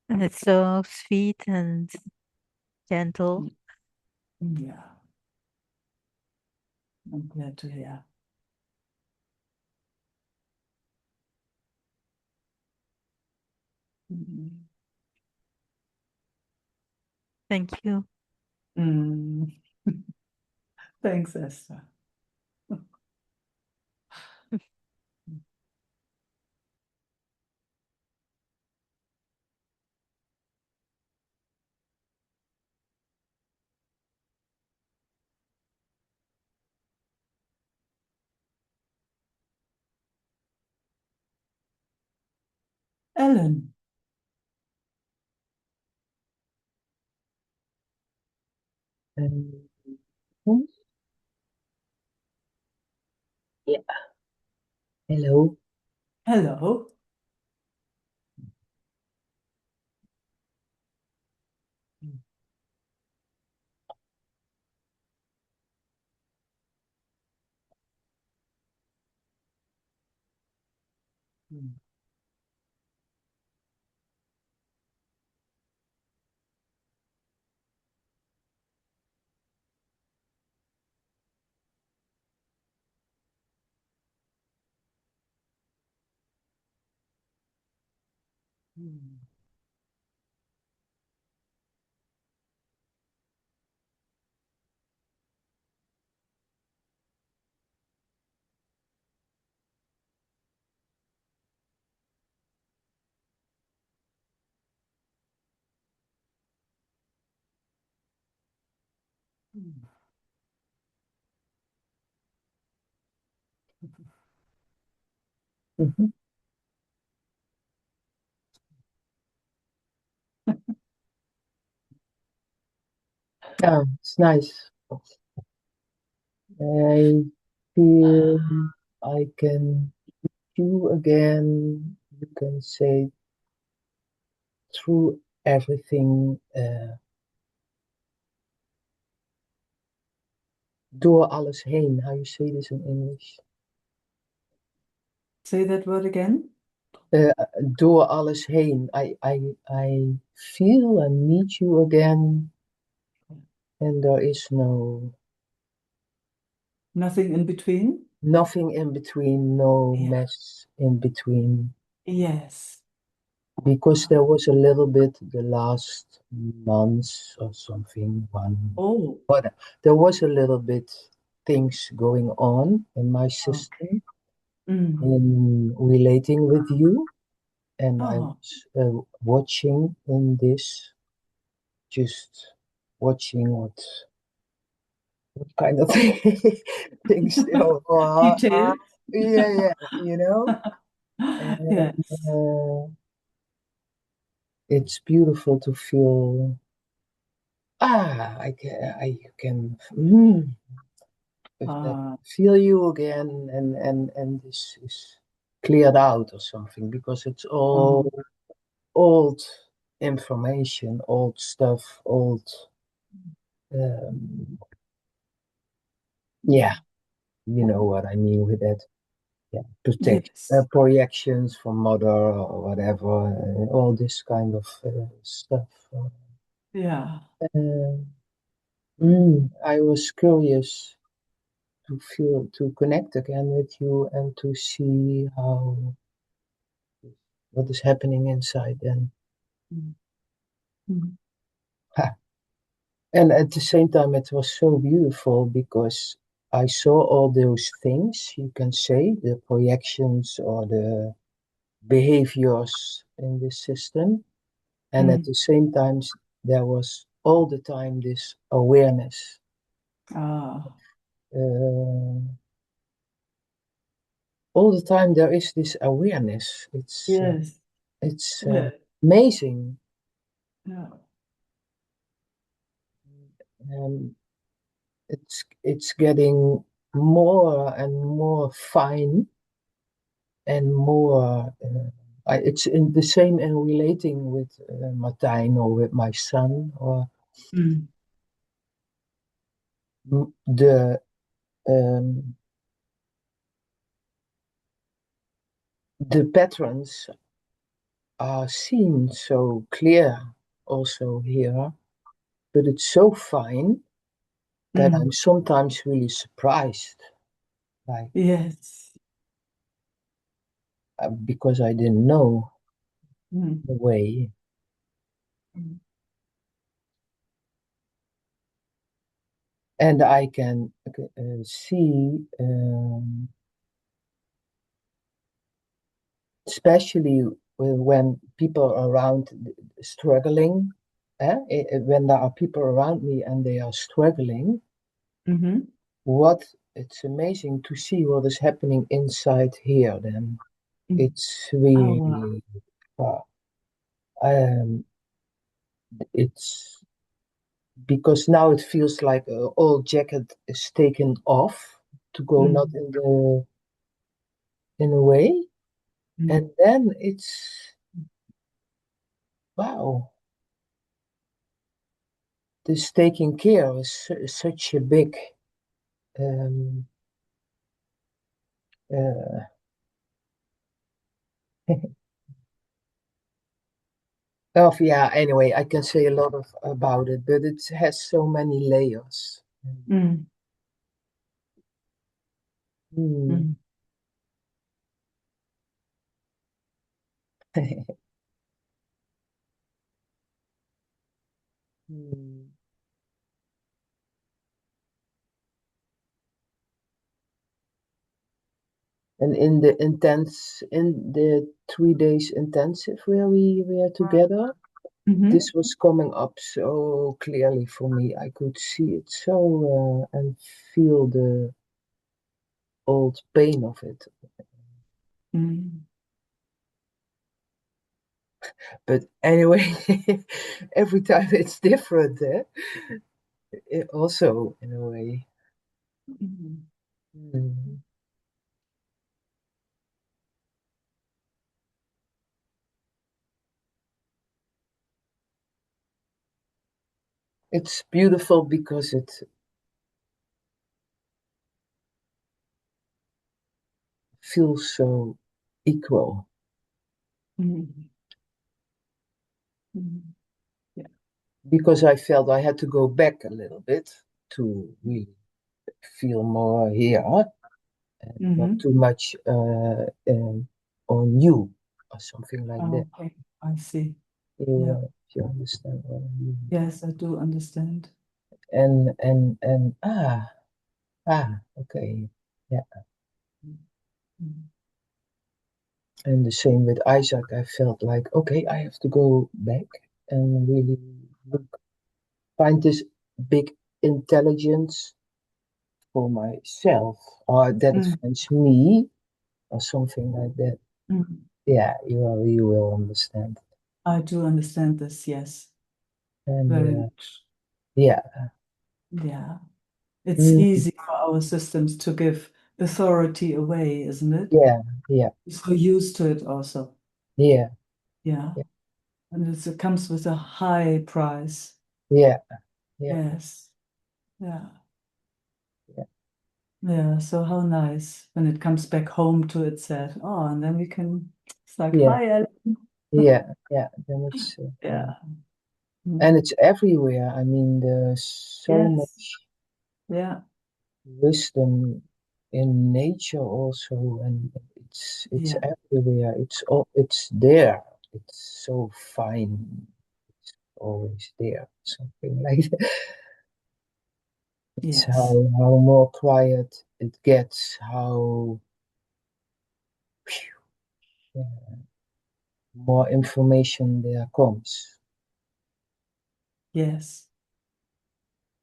And it's so sweet and gentle. Yeah, I'm glad to hear. Mm. Thank you. Mm. Thanks, Esther. Ellen, Um, yeah, hello. hello. Mm. Mm. Mm. Mhm. Yeah, it's nice. I feel I can do again. You can say through everything. Door alles heen. How you say this in English? Say that word again. Uh, door alles heen. I feel and meet you again, and there is Nothing in between? nothing in between, no Yeah. mess in between. Yes. Because there was a little bit the last months or something, Oh, but there was a little bit things going on in my okay. system Mm. in relating with you, and I Oh, was watching in this, just watching what kind of things they are. detail. Yeah, you know, and Yes. it's beautiful to feel. I can Ah, feel you again, and this is cleared out or something because it's all oh, old information, old stuff, old. Um, yeah, you know what I mean with that. Yeah, yes. projections from mother or whatever, all this kind of stuff. Yeah. Uh, I was curious to feel, to connect again with you and to see what is happening inside then. Mm. Ha. And at the same time, it was so beautiful because I saw all those things, you can say, the projections or the behaviors in this system. And at the same time, there was all the time this awareness. Ah, All the time there is this awareness. yes. It's Yeah. amazing. Yeah. It's getting more and more fine and more. It's in the same in relating with Martijn or with my son or Mm. the um, the patterns are seen so clear also here, but it's so fine that I'm sometimes really surprised, like Yes. because I didn't know Mm. the way. Mm. And I can see, especially when people are around struggling, when there are people around me and they are struggling, Mm-hmm. what it's amazing to see what is happening inside here then. It's Oh, wow. really, it's because now it feels like all jacket is taken off to go not in a way, and then it's wow. This taking care is such a big um, uh, of yeah. Anyway, I can say a lot about it, but it has so many layers. Mm. Hmm. Mm. Hmm. And in the 3 days intensive where we were together, Mm-hmm. this was coming up so clearly for me. I could see it so and feel the old pain of it. Mm. But anyway, every time it's different, also in a way. Mm. Mm. It's beautiful because it feels so equal. Mm. Mm. Yeah. Because I felt I had to go back a little bit to really feel more here, and not Mm-hmm. too much on you or something like that. Oh, okay. I see. Yeah. If you understand what I mean. Yes, I do understand. And okay, yeah. Mm. And the same with Isaac. I felt like okay, I have to go back and really find this big intelligence for myself, or that it Mm. finds me, or something like that. Mm. Yeah, you will understand. I do understand this, yes, And very much. yeah, Yeah. It's mm, easy for our systems to give authority away, isn't it? yeah, yeah, We're so used to it also. yeah, Yeah. yeah, And it comes with a high price. yeah, yeah, Yes. Yeah. yeah, Yeah. So how nice when it comes back home to itself. Oh, and then we can, it's like, yeah, hi, Ellen. yeah, yeah. Then it's Yeah. and Mm. it's everywhere. I mean, there's so Yes. much Yeah. wisdom in nature also, and it's Yeah. everywhere. It's there. It's so fine. It's always there. Something like that. It's Yes. how more quiet it gets, how more information there comes. Yes.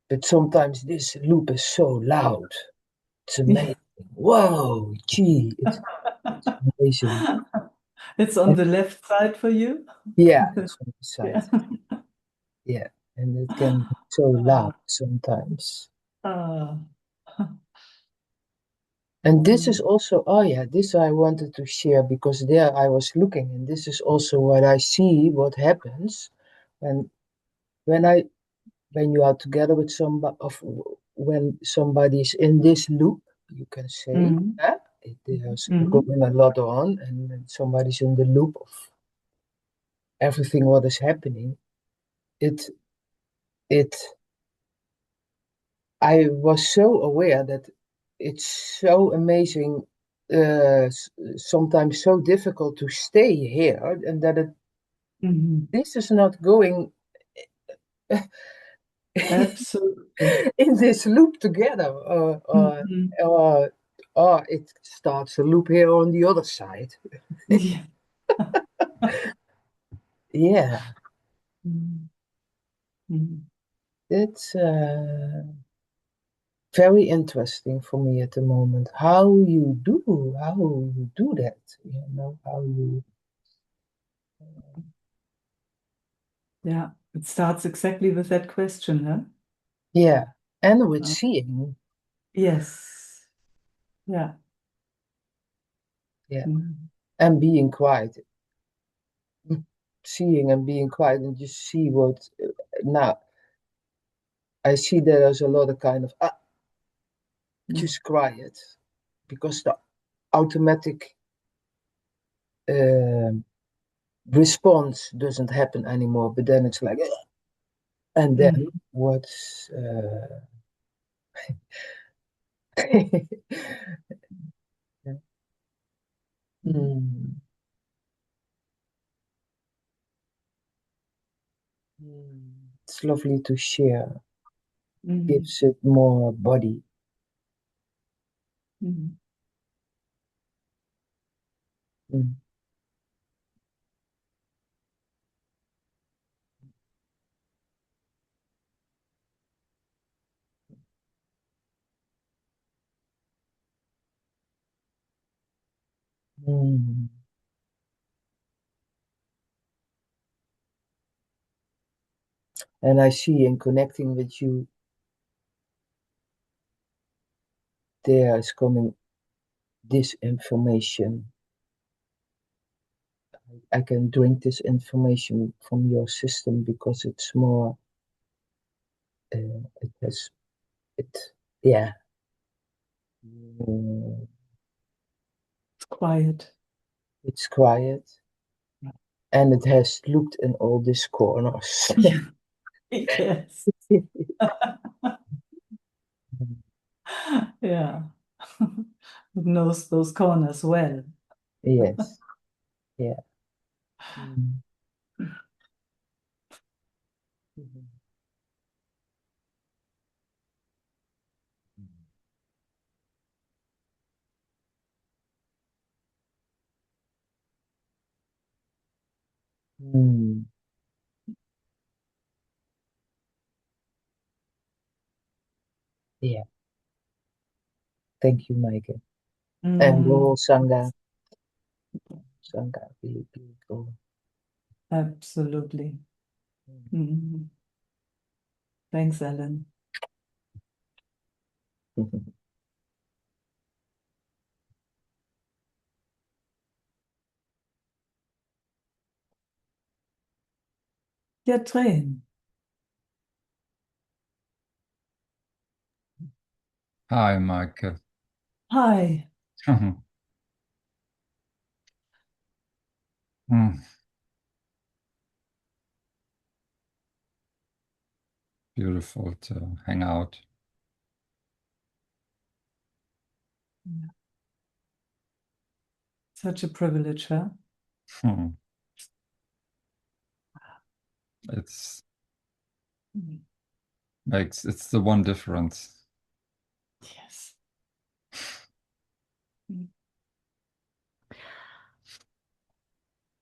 But sometimes this loop is so loud. It's Yeah. amazing. Whoa, gee, it's amazing. It's on the left side for you? Yeah, it's on the Yeah. side. Yeah, and it can be so loud sometimes. Ah. And this is also, oh yeah, this I wanted to share because there I was looking, and this is also what I see, what happens when when I when you are together with somebody, when somebody is in this loop, you can say, Mhm. there's Mhm. going a lot on, and when somebody's in the loop of everything what is happening, it it I was so aware that it's so amazing, sometimes so difficult to stay here, and that Mhm. this is not going Absolutely. in this loop together, Mhm. or it starts a loop here on the other side. Yeah. Yeah, Mhm. Mhm. it's very interesting for me at the moment. How you do that, how you. Yeah. It starts exactly with that question, huh? Yeah, and with seeing. Yes. Yeah. Yeah, Mhm. and being quiet, seeing and being quiet, and just see what. Now I see there's a lot of kind of Yeah. just quiet, because the automatic um response doesn't happen anymore. But then it's like, and then Mhm. what's Mhm. Hmm. It's lovely to share. Mhm. Gives it more body. Mhm. Mm. Mm. And I see in connecting with you, there is coming this information. I can drink this information from your system because it's more, it has, it, yeah. Mm, It's quiet. it's quiet, and it has looked in all these corners. Yes. Yeah. It knows those corners well. Yes, yeah. Mm. Mm. Yeah, thank you, Meike. And the whole Mm. Sangha, really beautiful. Absolutely. Mhm. Thanks, Ellen. Ja, Tränen. Hi, Meike. Hi. Hmm. Beautiful to hang out. Such a privilege, huh? Hmm. It's makes it's the one difference. Yes.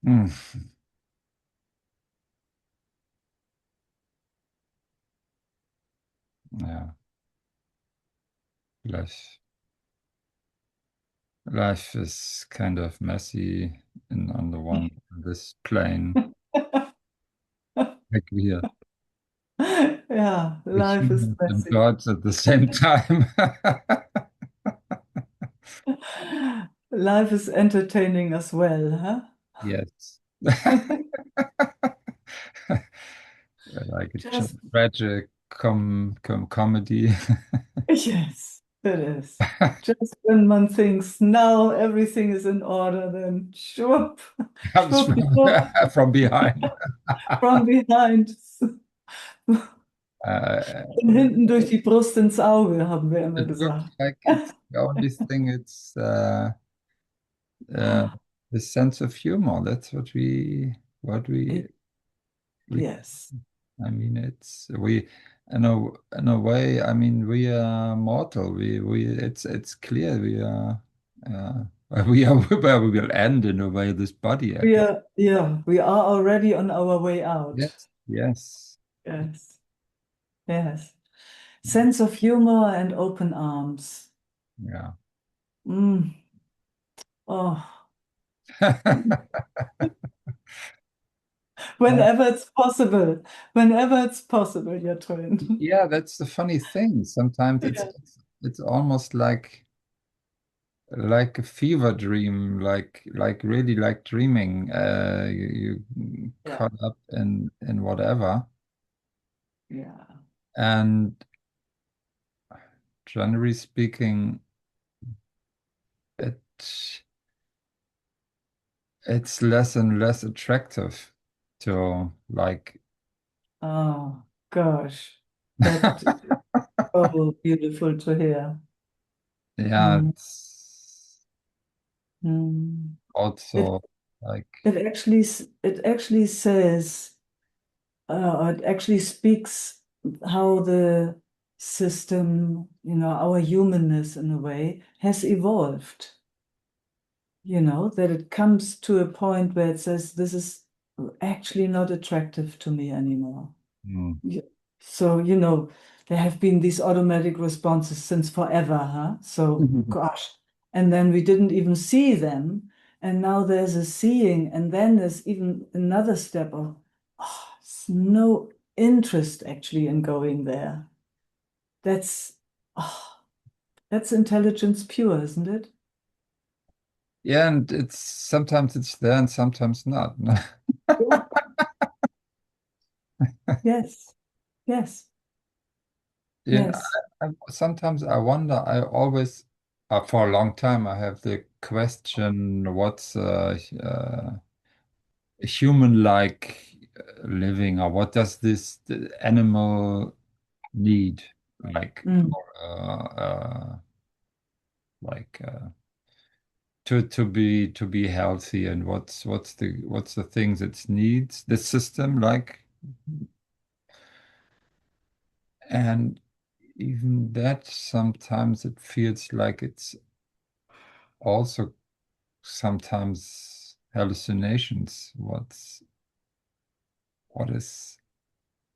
Mm. Yeah. Life life is kind of messy in on the one this plane like we are Yeah, the life is humans and messy. gods at the same time. Life is entertaining as well, huh? Yes. Like a Just tragic comedy. yes, it is. Just when one thinks now everything is in order, then shwhoop, Comes shwhoop, shwhoop, from behind. from behind. Uh, Von hinten durch die Brust ins Auge, haben wir immer it looks gesagt. like it's the only thing. It's uh, the sense of humor. That's what we. Yes. I mean, it's we. In a way, I mean, we are mortal. It's clear we are. Uh, we are where we will end in a way. This body, at We least. are, yeah, we are already on our way out. Yes. Yes. Yes. Yes. Sense of humor and open arms. Yeah. Mm. Oh, whenever it's possible. Whenever it's possible, your turn. Yeah, that's the funny thing. Sometimes Yeah. it's almost like a fever dream, like really like dreaming. You Yeah. caught up in whatever. Yeah. And generally speaking, it it's less and less attractive to like Oh, gosh. That is so beautiful to hear. yeah, Mm. it's Mm. It also like it actually says or it actually speaks how the system, our humanness in a way, has evolved. That it comes to a point where it says, this is actually not attractive to me anymore. mm, Yeah. So, there have been these automatic responses since forever, huh? So, gosh. And then we didn't even see them. And now there's a seeing. And then there's even another step of, it's no interest actually in going there. That's, oh, that's intelligence pure, isn't it? yeah, and it's sometimes it's there and sometimes not. Yeah. Yes. Yes. Yeah, Yes. sometimes I wonder, I always, for a long time, I have the question, what's a human-like living, or what does this the animal need, like, Mm. or, like to be healthy, and what's the things it needs, the system, like, and even that sometimes it feels like it's also sometimes hallucinations, what is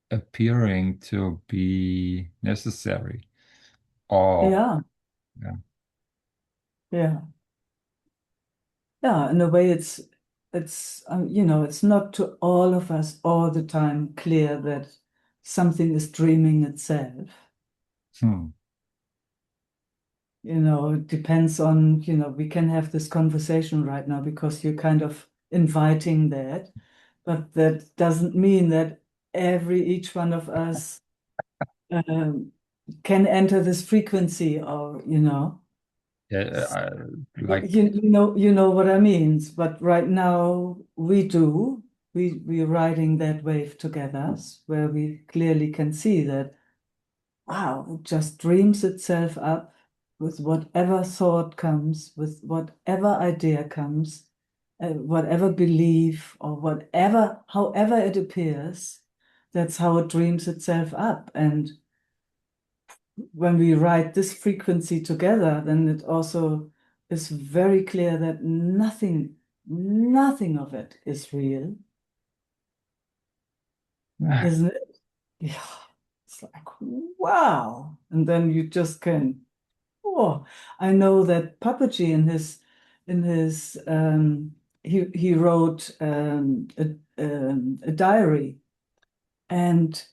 appearing to be necessary, or Yeah. yeah. Yeah. Yeah, in a way, it's not to all of us all the time clear that something is dreaming itself. Hmm. It depends on, we can have this conversation right now because you're kind of inviting that, but that doesn't mean that each one of us um, can enter this frequency or, Yeah, like you know what I mean. But right now we do. We're riding that wave together, where we clearly can see that, wow, it just dreams itself up with whatever thought comes, with whatever idea comes, whatever belief or whatever, however it appears, that's how it dreams itself up. And when we write this frequency together, then it also is very clear that nothing of it is real, isn't it? Yeah. It's like, wow. And then you just can, oh, I know that Papaji in his he wrote a diary, and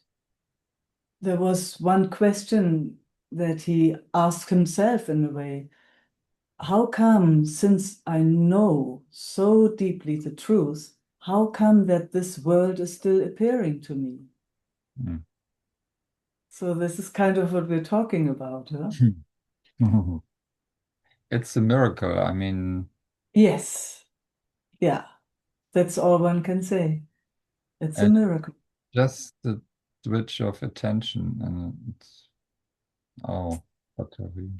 there was one question that he asked himself in a way. How come, since I know so deeply the truth, how come that this world is still appearing to me? Mm. So this is kind of what we're talking about, huh? It's a miracle. I mean, Yes. Yeah. That's all one can say. It's a it's miracle. just the switch of attention, and it's, oh, what are we?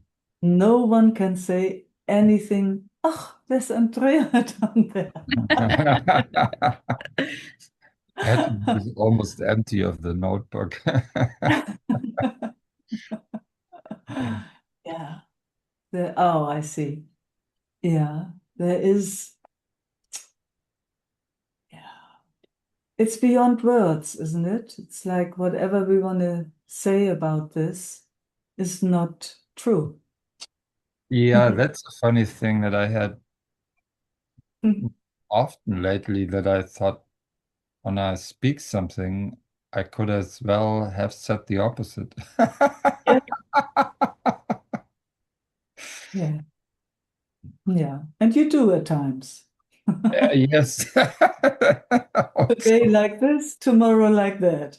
No one can say anything. Oh, there's Andrea down there. Head is almost empty of the notebook. Yeah. Oh, I see. Yeah. There is, yeah. It's beyond words, isn't it? It's like whatever we want to say about this is not true. Yeah, that's a funny thing that I had often lately, that I thought when I speak something, I could as well have said the opposite. Yeah. Yeah. Yeah. And you do at times. Yes. Today Also, like this, tomorrow like that.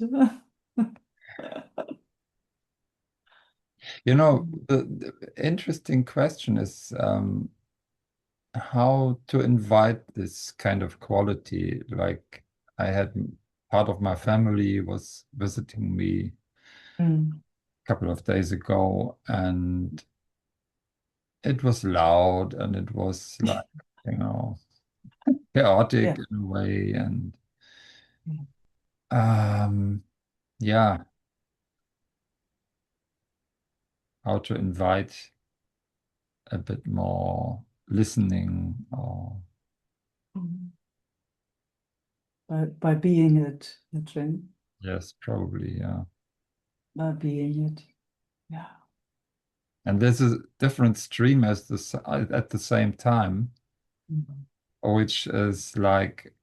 the interesting question is how to invite this kind of quality. Like, I had part of my family was visiting me Mm. a couple of days ago, and it was loud, and it was like, you know, Yeah. chaotic in a way. And Mm. yeah, how to invite a bit more listening, or Mm. By being it, Katrin, yes, probably, yeah. by being it. Yeah. And there's a different stream as at the same time, Mm. which is like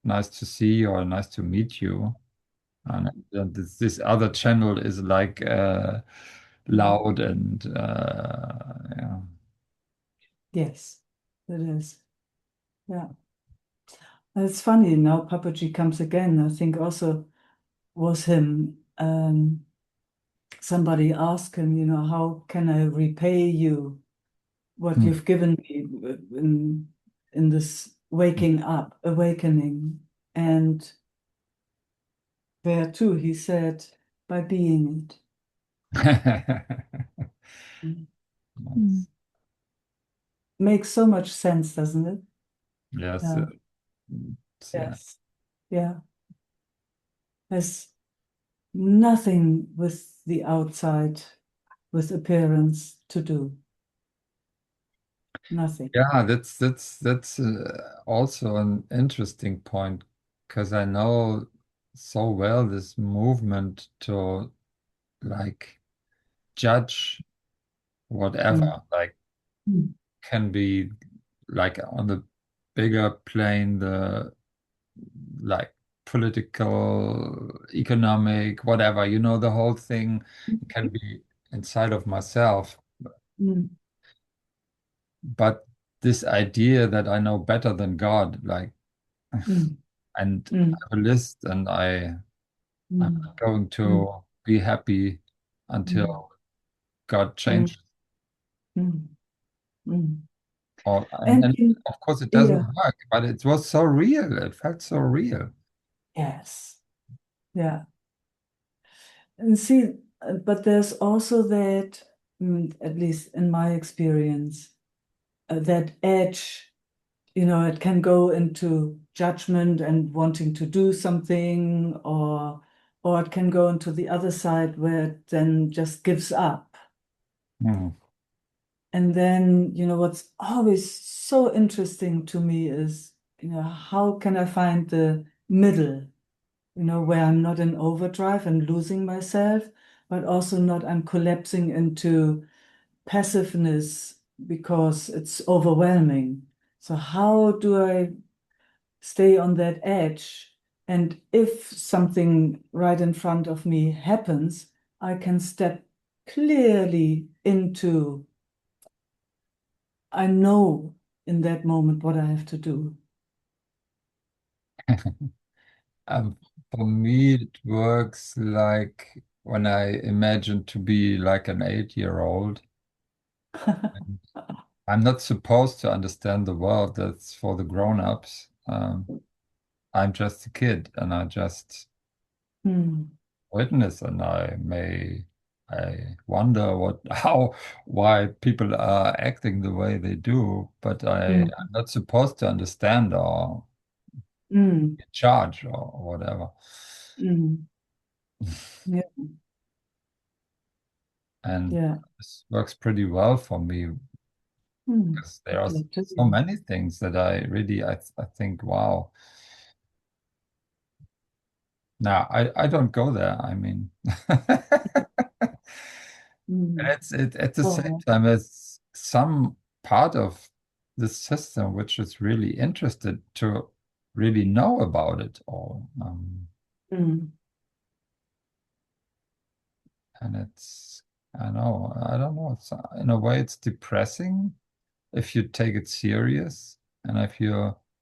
nice to see you or nice to meet you. And then this other channel is like Mm. loud and yeah. Yes, it is. Yeah. It's funny now Papaji comes again. I think also was him. Somebody asked him, how can I repay you what Hmm. you've given me in this waking up, awakening? And there too, he said, by being it. Mm. Nice. Makes so much sense, doesn't it? Yes, Yeah. yeah. Yes. Yeah. There's nothing with the outside, with appearance to do. Nothing. Yeah, that's also an interesting point, because I know so well this movement to like judge whatever, Mm. like, Mm. can be like on the bigger plane, the like political, economic, whatever, the whole thing can be inside of myself. Mm. But this idea that I know better than God, like, Mm. and I Mm. have a list, and I'm Mm. not going Mm. to be happy Mm. until God Mm. changes. Mm. Mm. Or, And and of course it doesn't yeah, work, but it was so real. It felt so real. yes, yeah. And see, but there's also that at least in my experience, that edge, it can go into judgment and wanting to do something, or it can go into the other side where it then just gives up. Mm. And then, what's always so interesting to me is, how can I find the middle, where I'm not in overdrive and losing myself, but also not I'm collapsing into passiveness because it's overwhelming. So how do I stay on that edge? And if something right in front of me happens, I can step clearly into, I know in that moment what I have to do. Um, for me, it works like when I imagine to be like an 8-year-old. I'm not supposed to understand the world. That's for the grown-ups. I'm just a kid, and I just Hmm. witness, and I wonder why people are acting the way they do, but Hmm. I'm not supposed to understand or Hmm. charge or whatever. Hmm. Yeah, And yeah. this works pretty well for me Hmm. because there are Glad to so hear. many things that I think, wow. Now I don't go there. I mean, Hmm. at the same Oh, time as some part of the system which is really interested to really know about it all. hmm. And I don't know, in a way it's depressing if you take it serious, and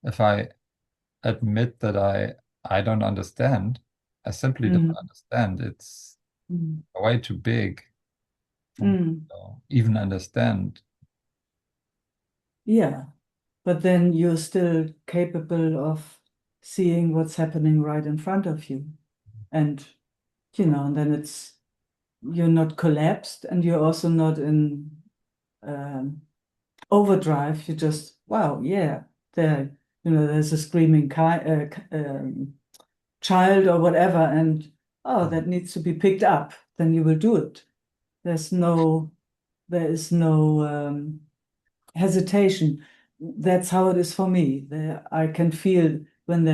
if I admit that I don't understand, I simply don't Hmm. understand. It's Hmm. way too big for me Hmm. to even understand. Yeah, but then you're still capable of seeing what's happening right in front of you. And, and then you're not collapsed and you're also not in um, overdrive. You just, wow, yeah, there's a screaming child or whatever, and oh, that needs to be picked up. Then you will do it. There's no, there is no hesitation. That's how it is for me. I can feel when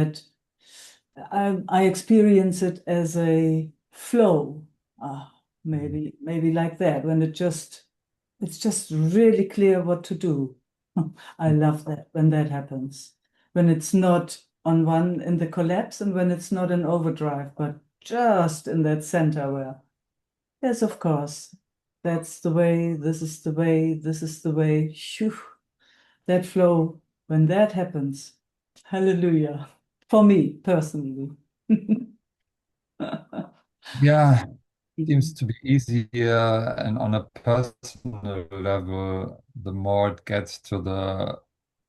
I experience it as a flow. Maybe like that, when it's just really clear what to do. I love that when that happens. When it's not in the collapse and when it's not in overdrive, but just in that center where, yes, of course, that's the way, this is the way, this is the way. Phew, that flow, when that happens, hallelujah. For me personally. Yeah, seems to be easier, and on a personal level, the more it gets to the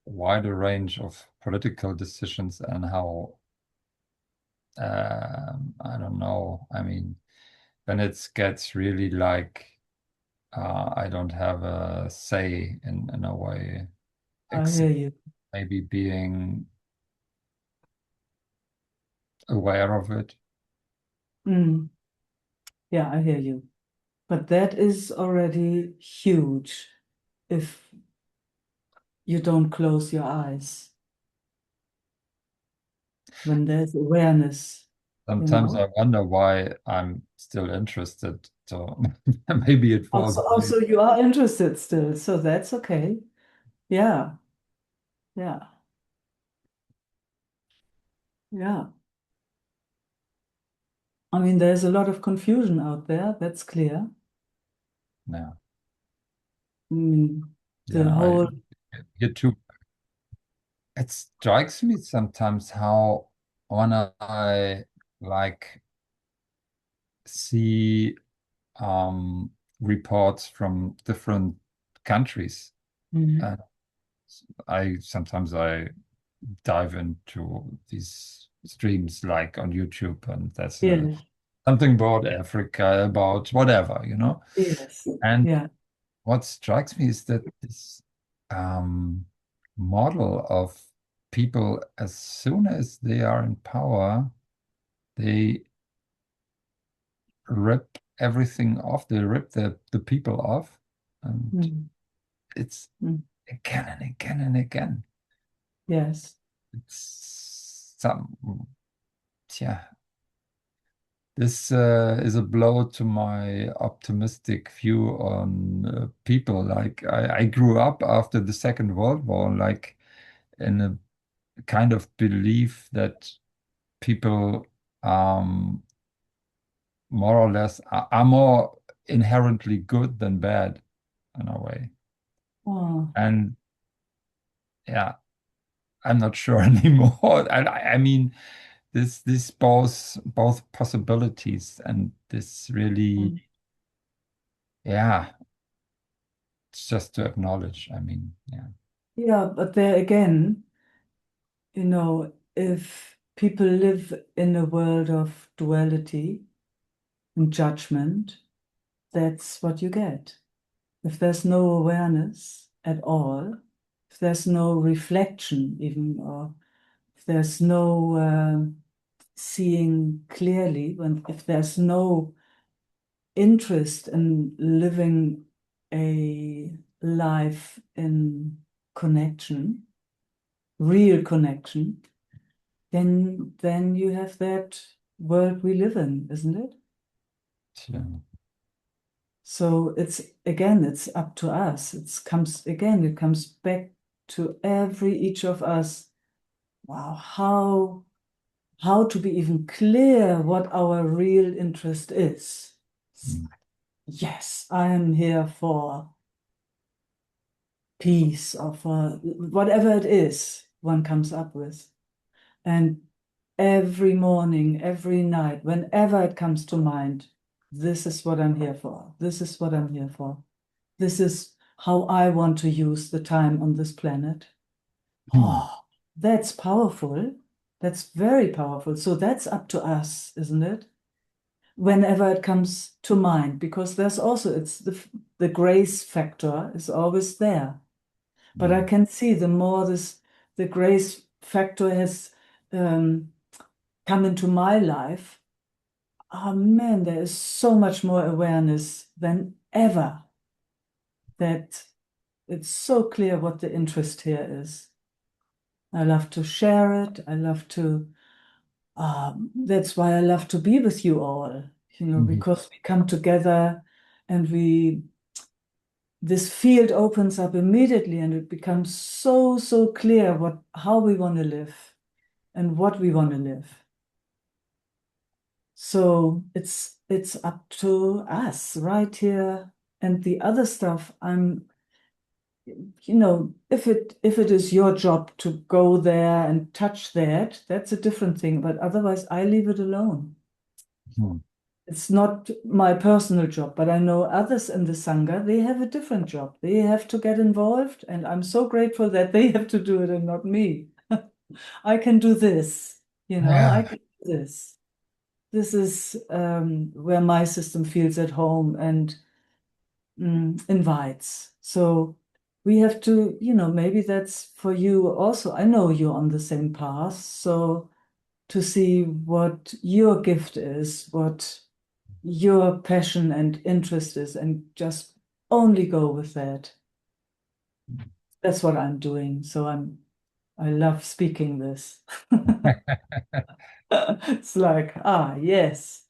wider range of political decisions and how, I don't know, I mean, then it gets really like I don't have a say in a way, I hear except you. maybe being aware of it. Mm, yeah, I hear you. But that is already huge if you don't close your eyes when there's awareness, you Sometimes know. I wonder why I'm still interested. So maybe it falls away. Also, you are interested still, so that's okay. Yeah, yeah, yeah. I mean, there's a lot of confusion out there, that's clear. Yeah, Mm, the yeah. I whole, get too. It strikes me sometimes how when I like see reports from different countries, mm, and I dive into these streams like on YouTube, and yes, something about Africa, about whatever, yes, and yeah. what strikes me is that this model of people, as soon as they are in power, they rip everything off. They rip the people off, and Mm. it's Mm. again and again and again. Yes. It's some, yeah. This is a blow to my optimistic view on people. Like I grew up after the Second World War, like in a kind of belief that people more or less are more inherently good than bad in a way. Oh, And yeah, I'm not sure anymore. And I mean, this both possibilities, and this really, mm. yeah, it's just to acknowledge. I mean, yeah. Yeah, but there again, if people live in a world of duality and judgment, that's what you get. If there's no awareness at all, if there's no reflection even, or if there's no seeing clearly, if there's no interest in living a life in connection, real connection, then you have that world we live in, isn't it? Yeah. So it's up to us. It comes back to each of us. Wow, how to be even clear what our real interest is. Mm. Yes, I am here for peace or for whatever it is one comes up with. And every morning, every night, whenever it comes to mind, this is what I'm here for. This is what I'm here for. This is how I want to use the time on this planet. Hmm. Oh, that's powerful. That's very powerful. So that's up to us, isn't it? Whenever it comes to mind, because there's also, it's the grace factor is always there. But I can see the more the grace factor has come into my life, oh man, there is so much more awareness than ever that it's so clear what the interest here is. I love to share it. I love to, that's why I love to be with you all, Mhm. because we come together and this field opens up immediately and it becomes so clear how we want to live and what we want to live. So it's up to us right here. And the other stuff, if it is your job to go there and touch that, that's a different thing. But otherwise, I leave it alone. Hmm. It's not my personal job, but I know others in the Sangha, they have a different job. They have to get involved, and I'm so grateful that they have to do it and not me. I can do this, I Yeah. can do this. This is where my system feels at home and invites. So we have to, maybe that's for you also. I know you're on the same path. So to see what your gift is, what your passion and interest is, and just only go with that. That's what I'm doing. So I love speaking this. It's like, yes,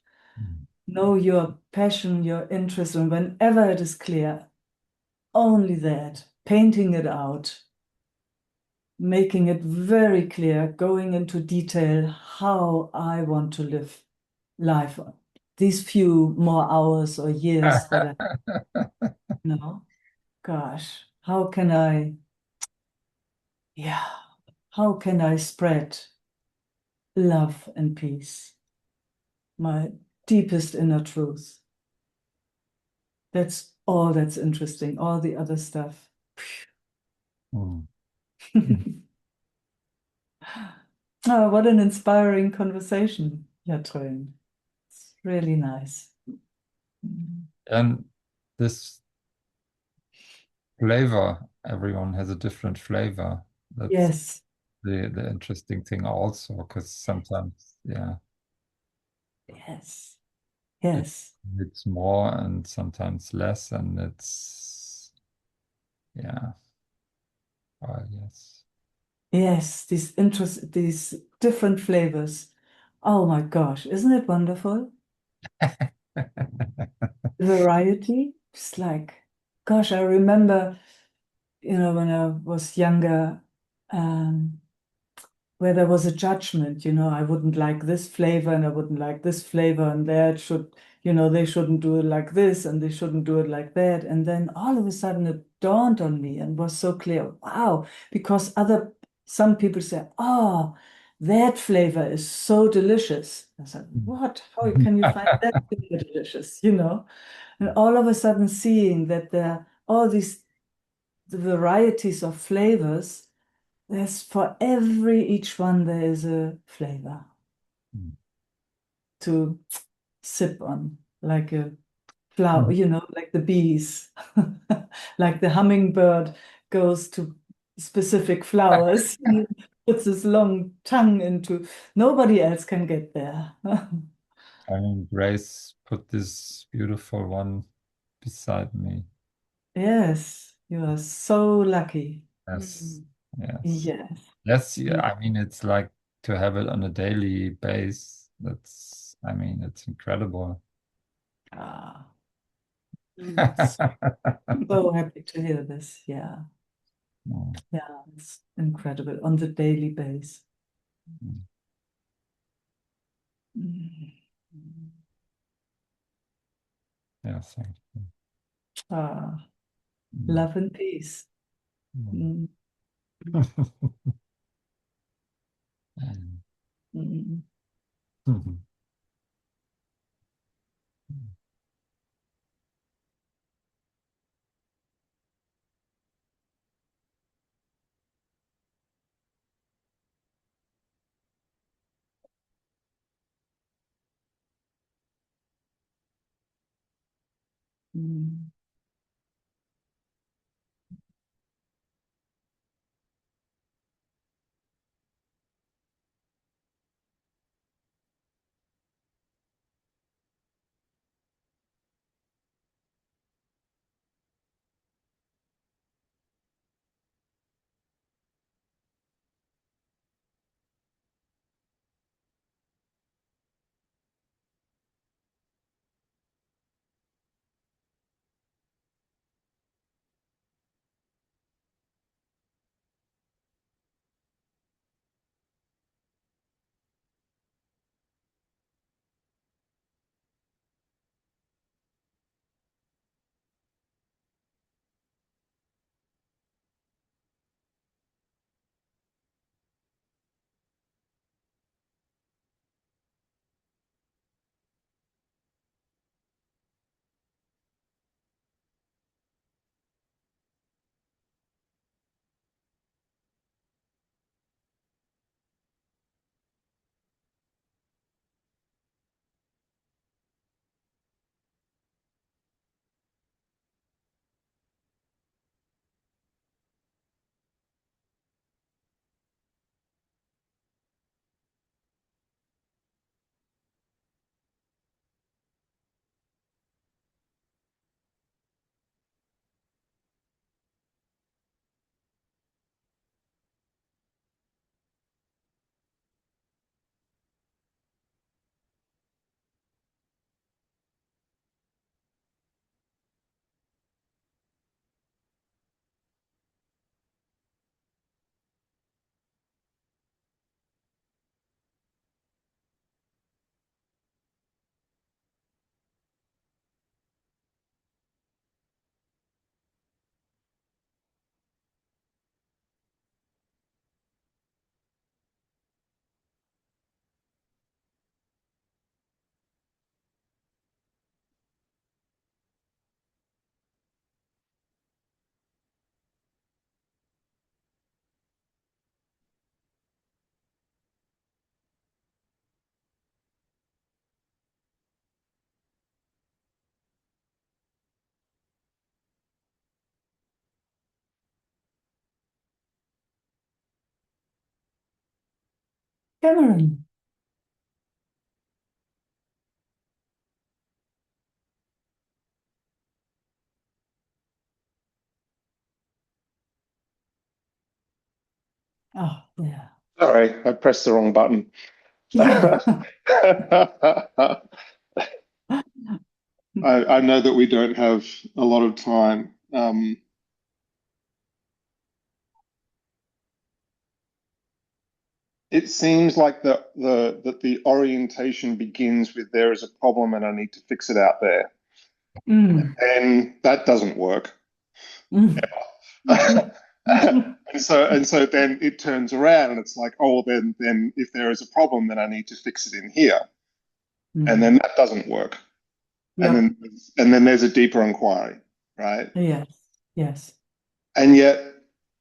know your passion, your interest, and whenever it is clear, only that, painting it out, making it very clear, going into detail how I want to live life these few more hours or years that gosh, yeah, how can I spread love and peace, my deepest inner truth? That's all that's interesting, all the other stuff. Hmm. Oh, what an inspiring conversation, Yatrin. It's really nice. And this flavor. Everyone has a different flavor. That's Yes, the interesting thing also, because sometimes, yeah, yes, it, yes, it's more and sometimes less, and it's, yeah, yes. yes. These different flavors. Oh my gosh, isn't it wonderful? The variety. It's like, gosh, I remember, when I was younger, um, where there was a judgment, I wouldn't like this flavor and I wouldn't like this flavor, and that should, they shouldn't do it like this and they shouldn't do it like that. And then all of a sudden it dawned on me and was so clear, wow, because some people say, oh, that flavor is so delicious. I said, what? How can you find that flavor delicious? And all of a sudden seeing that there are all these the varieties of flavors, there's for each one there is a flavor Mm. to sip on, like a flower, like the bees, like the hummingbird goes to specific flowers, and puts his long tongue into. Nobody else can get there. I mean, Grace put this beautiful one beside me. Yes, you are so lucky. Yes, Mm. yes. Yes. Yes, yeah, I mean, it's like to have it on a daily base. That's, I mean, it's incredible. Ah, Mm. so happy to hear this. Yeah. Mm, Yeah, it's incredible on the daily base. mm. Mm. Yeah, thank you. Ah, Mm, love and peace. mm. Mm, Mm, mm, mhm. mm. Cameron. Oh, yeah. Sorry, I pressed the wrong button. Yeah. I know that we don't have a lot of time. It seems like that the orientation begins with there is a problem and I need to fix it out there, Mm. and that doesn't work. Mm. And so then it turns around and it's like, oh, then if there is a problem, then I need to fix it in here, and then Mm. that doesn't work, and Yep. then there's a deeper inquiry, right? Yes. Yes. And yet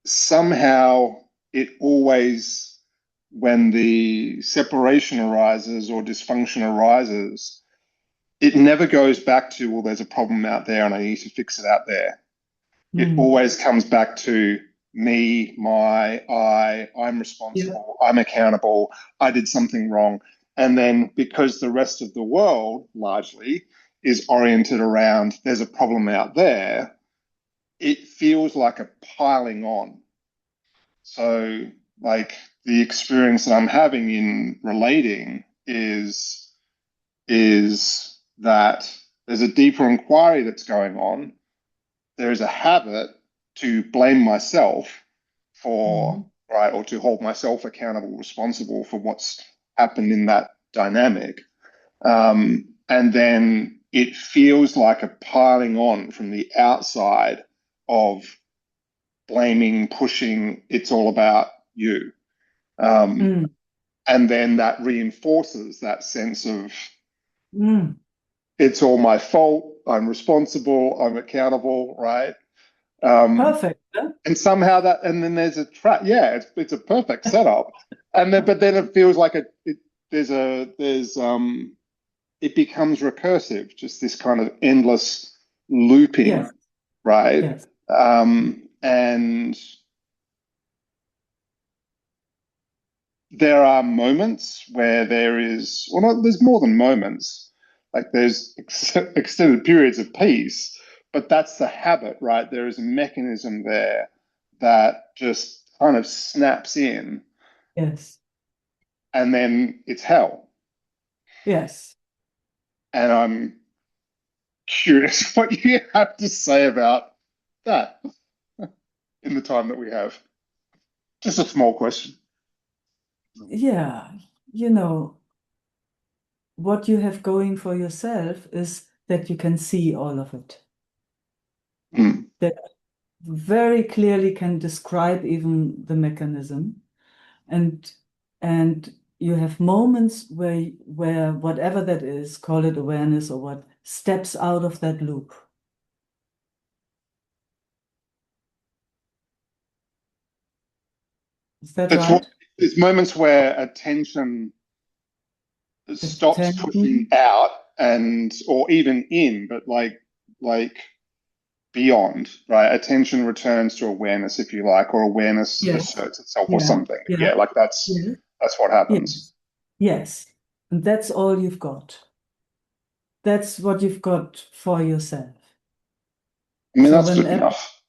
somehow it always, when the separation arises or dysfunction arises, it never goes back to, well, there's a problem out there and I need to fix it out there. It Mm. always comes back to me, I'm Yep. responsible, I'm accountable, I did something wrong. And then because the rest of the world largely is oriented around there's a problem out there, it feels like a piling on. So, like, the experience that I'm having in relating is that there's a deeper inquiry that's going on. There is a habit to blame myself for, Mm. right, or to hold myself accountable, responsible for what's happened in that dynamic. And then it feels like a piling on from the outside of blaming, pushing, it's all about you. Mm. And then that reinforces that sense of Mm. it's all my fault, I'm responsible, I'm accountable, right? Um, Perfect. Huh? and somehow that, and then there's a trap. Yeah, it's a perfect setup. And then, but then it feels like it becomes recursive, just this kind of endless looping, Yes. right? Yes. And there are moments where there is, well, no, there's more than moments. Like there's extended periods of peace, but that's the habit, right? There is a mechanism there that just kind of snaps in, Yes. and then it's hell. Yes. And I'm curious what you have to say about that in the time that we have. Just a small question. Yeah. You know, what you have going for yourself is that you can see all of it. Mm. That very clearly can describe even the mechanism. And and you have moments where whatever that is, call it awareness or what, steps out of that loop. Is that That's what, right? there's moments where attention stops pushing Attention. out and or even in, but like beyond, right? Attention returns to awareness, if you like, or awareness Yes. asserts itself or Yeah. something. Yeah. Yeah, like Yeah. that's what happens. Yes. Yes. And that's all you've got. That's what you've got for yourself. I mean, So that's good whenever, enough.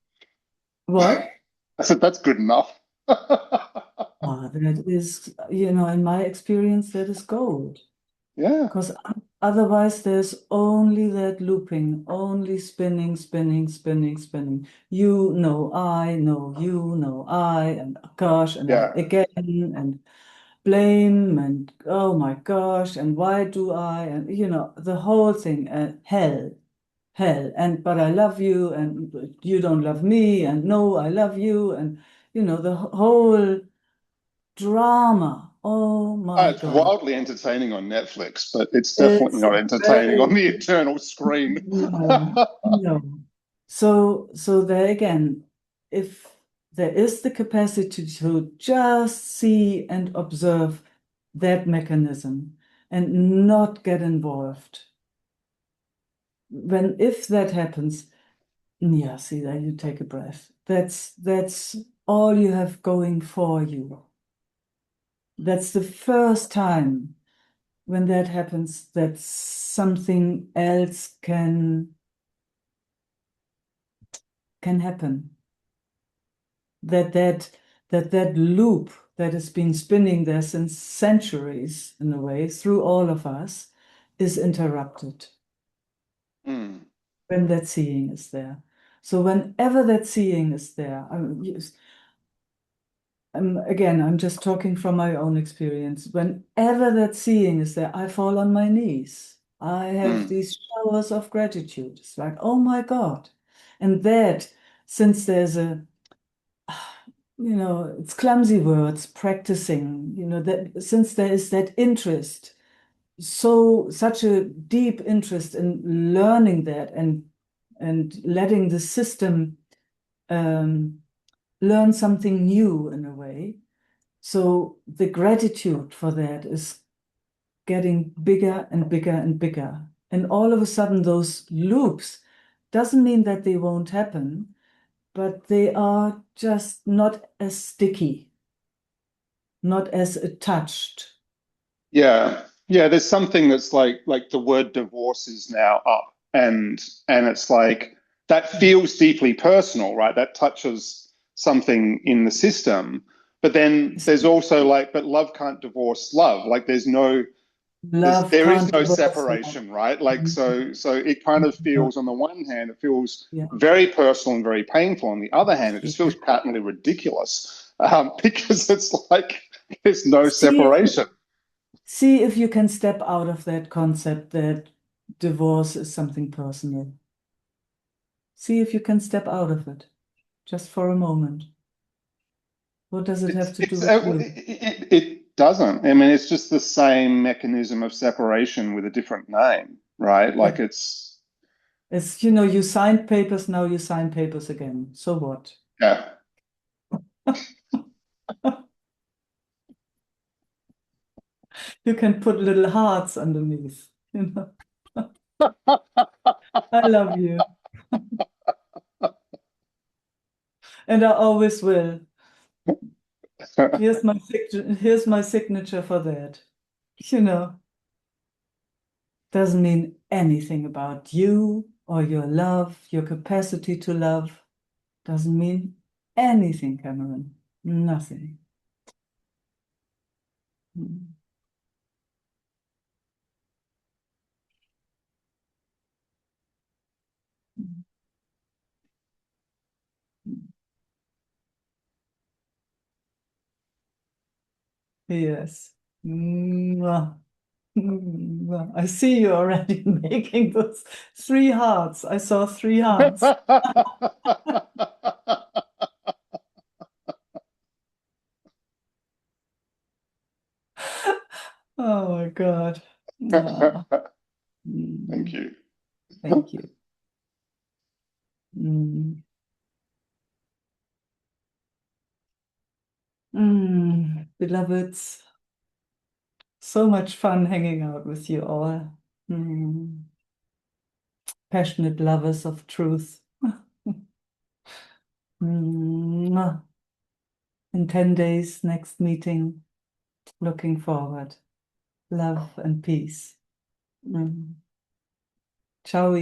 what? I said that's good enough. That is, in my experience, that is gold. Yeah, Because otherwise, there's only that looping, only spinning, spinning, spinning, spinning. You know, I know, you know, I, and gosh, and I yeah. again, and blame, and oh my gosh, and why do I, and the whole thing, hell, hell, and but I love you, and you don't love me, and no, I love you, and the whole drama. Oh my It's God. wildly entertaining on Netflix, but it's definitely It's not entertaining on very the internal screen. no, no. So there again, if there is the capacity to just see and observe that mechanism and not get involved, if that happens, yeah, see there you take a breath. That's all you have going for you. That's the first time when that happens, that something else can happen. That loop that has been spinning there since centuries, in a way, through all of us, is interrupted Mm. when that seeing is there. So whenever that seeing is there, again, I'm just talking from my own experience. Whenever that seeing is there, I fall on my knees. I have these showers of gratitude. It's like, oh my God. And that, since there's it's clumsy words, practicing, that since there is that interest, such a deep interest in learning that and letting the system learn something new in a way. So the gratitude for that is getting bigger and bigger and bigger. And all of a sudden, those loops doesn't mean that they won't happen, but they are just not as sticky, not as attached. Yeah. Yeah, there's something that's like the word divorce is now up, and it's like that feels deeply personal, right? That touches something in the system. But then there's also like, but love can't divorce love. Like Love there is can't no divorce love. separation, right? Like so it kind of feels, on the one hand, it feels Yeah. very personal and very painful. On the other hand, it just feels patently ridiculous, because it's like there's no separation. See if you can step out of that concept that divorce is something personal. See if you can step out of it, just for a moment. What does it have to do with you? It doesn't. I mean, it's just the same mechanism of separation with a different name, right? Like it's you signed papers, now you sign papers again. So what? yeah. You can put little hearts underneath, I love you. And I always will. Here's my signature for that. Doesn't mean anything about you or your love, your capacity to love. Doesn't mean anything, Cameron. Nothing. Yes. Mwah. Mwah. I see you already making those 3 hearts. I saw 3 hearts. Oh my God. Ah. Thank you. Thank you. Mm. Beloveds, so much fun hanging out with you all. Passionate lovers of truth. In 10 days, next meeting. Looking forward. Love and peace. Ciao.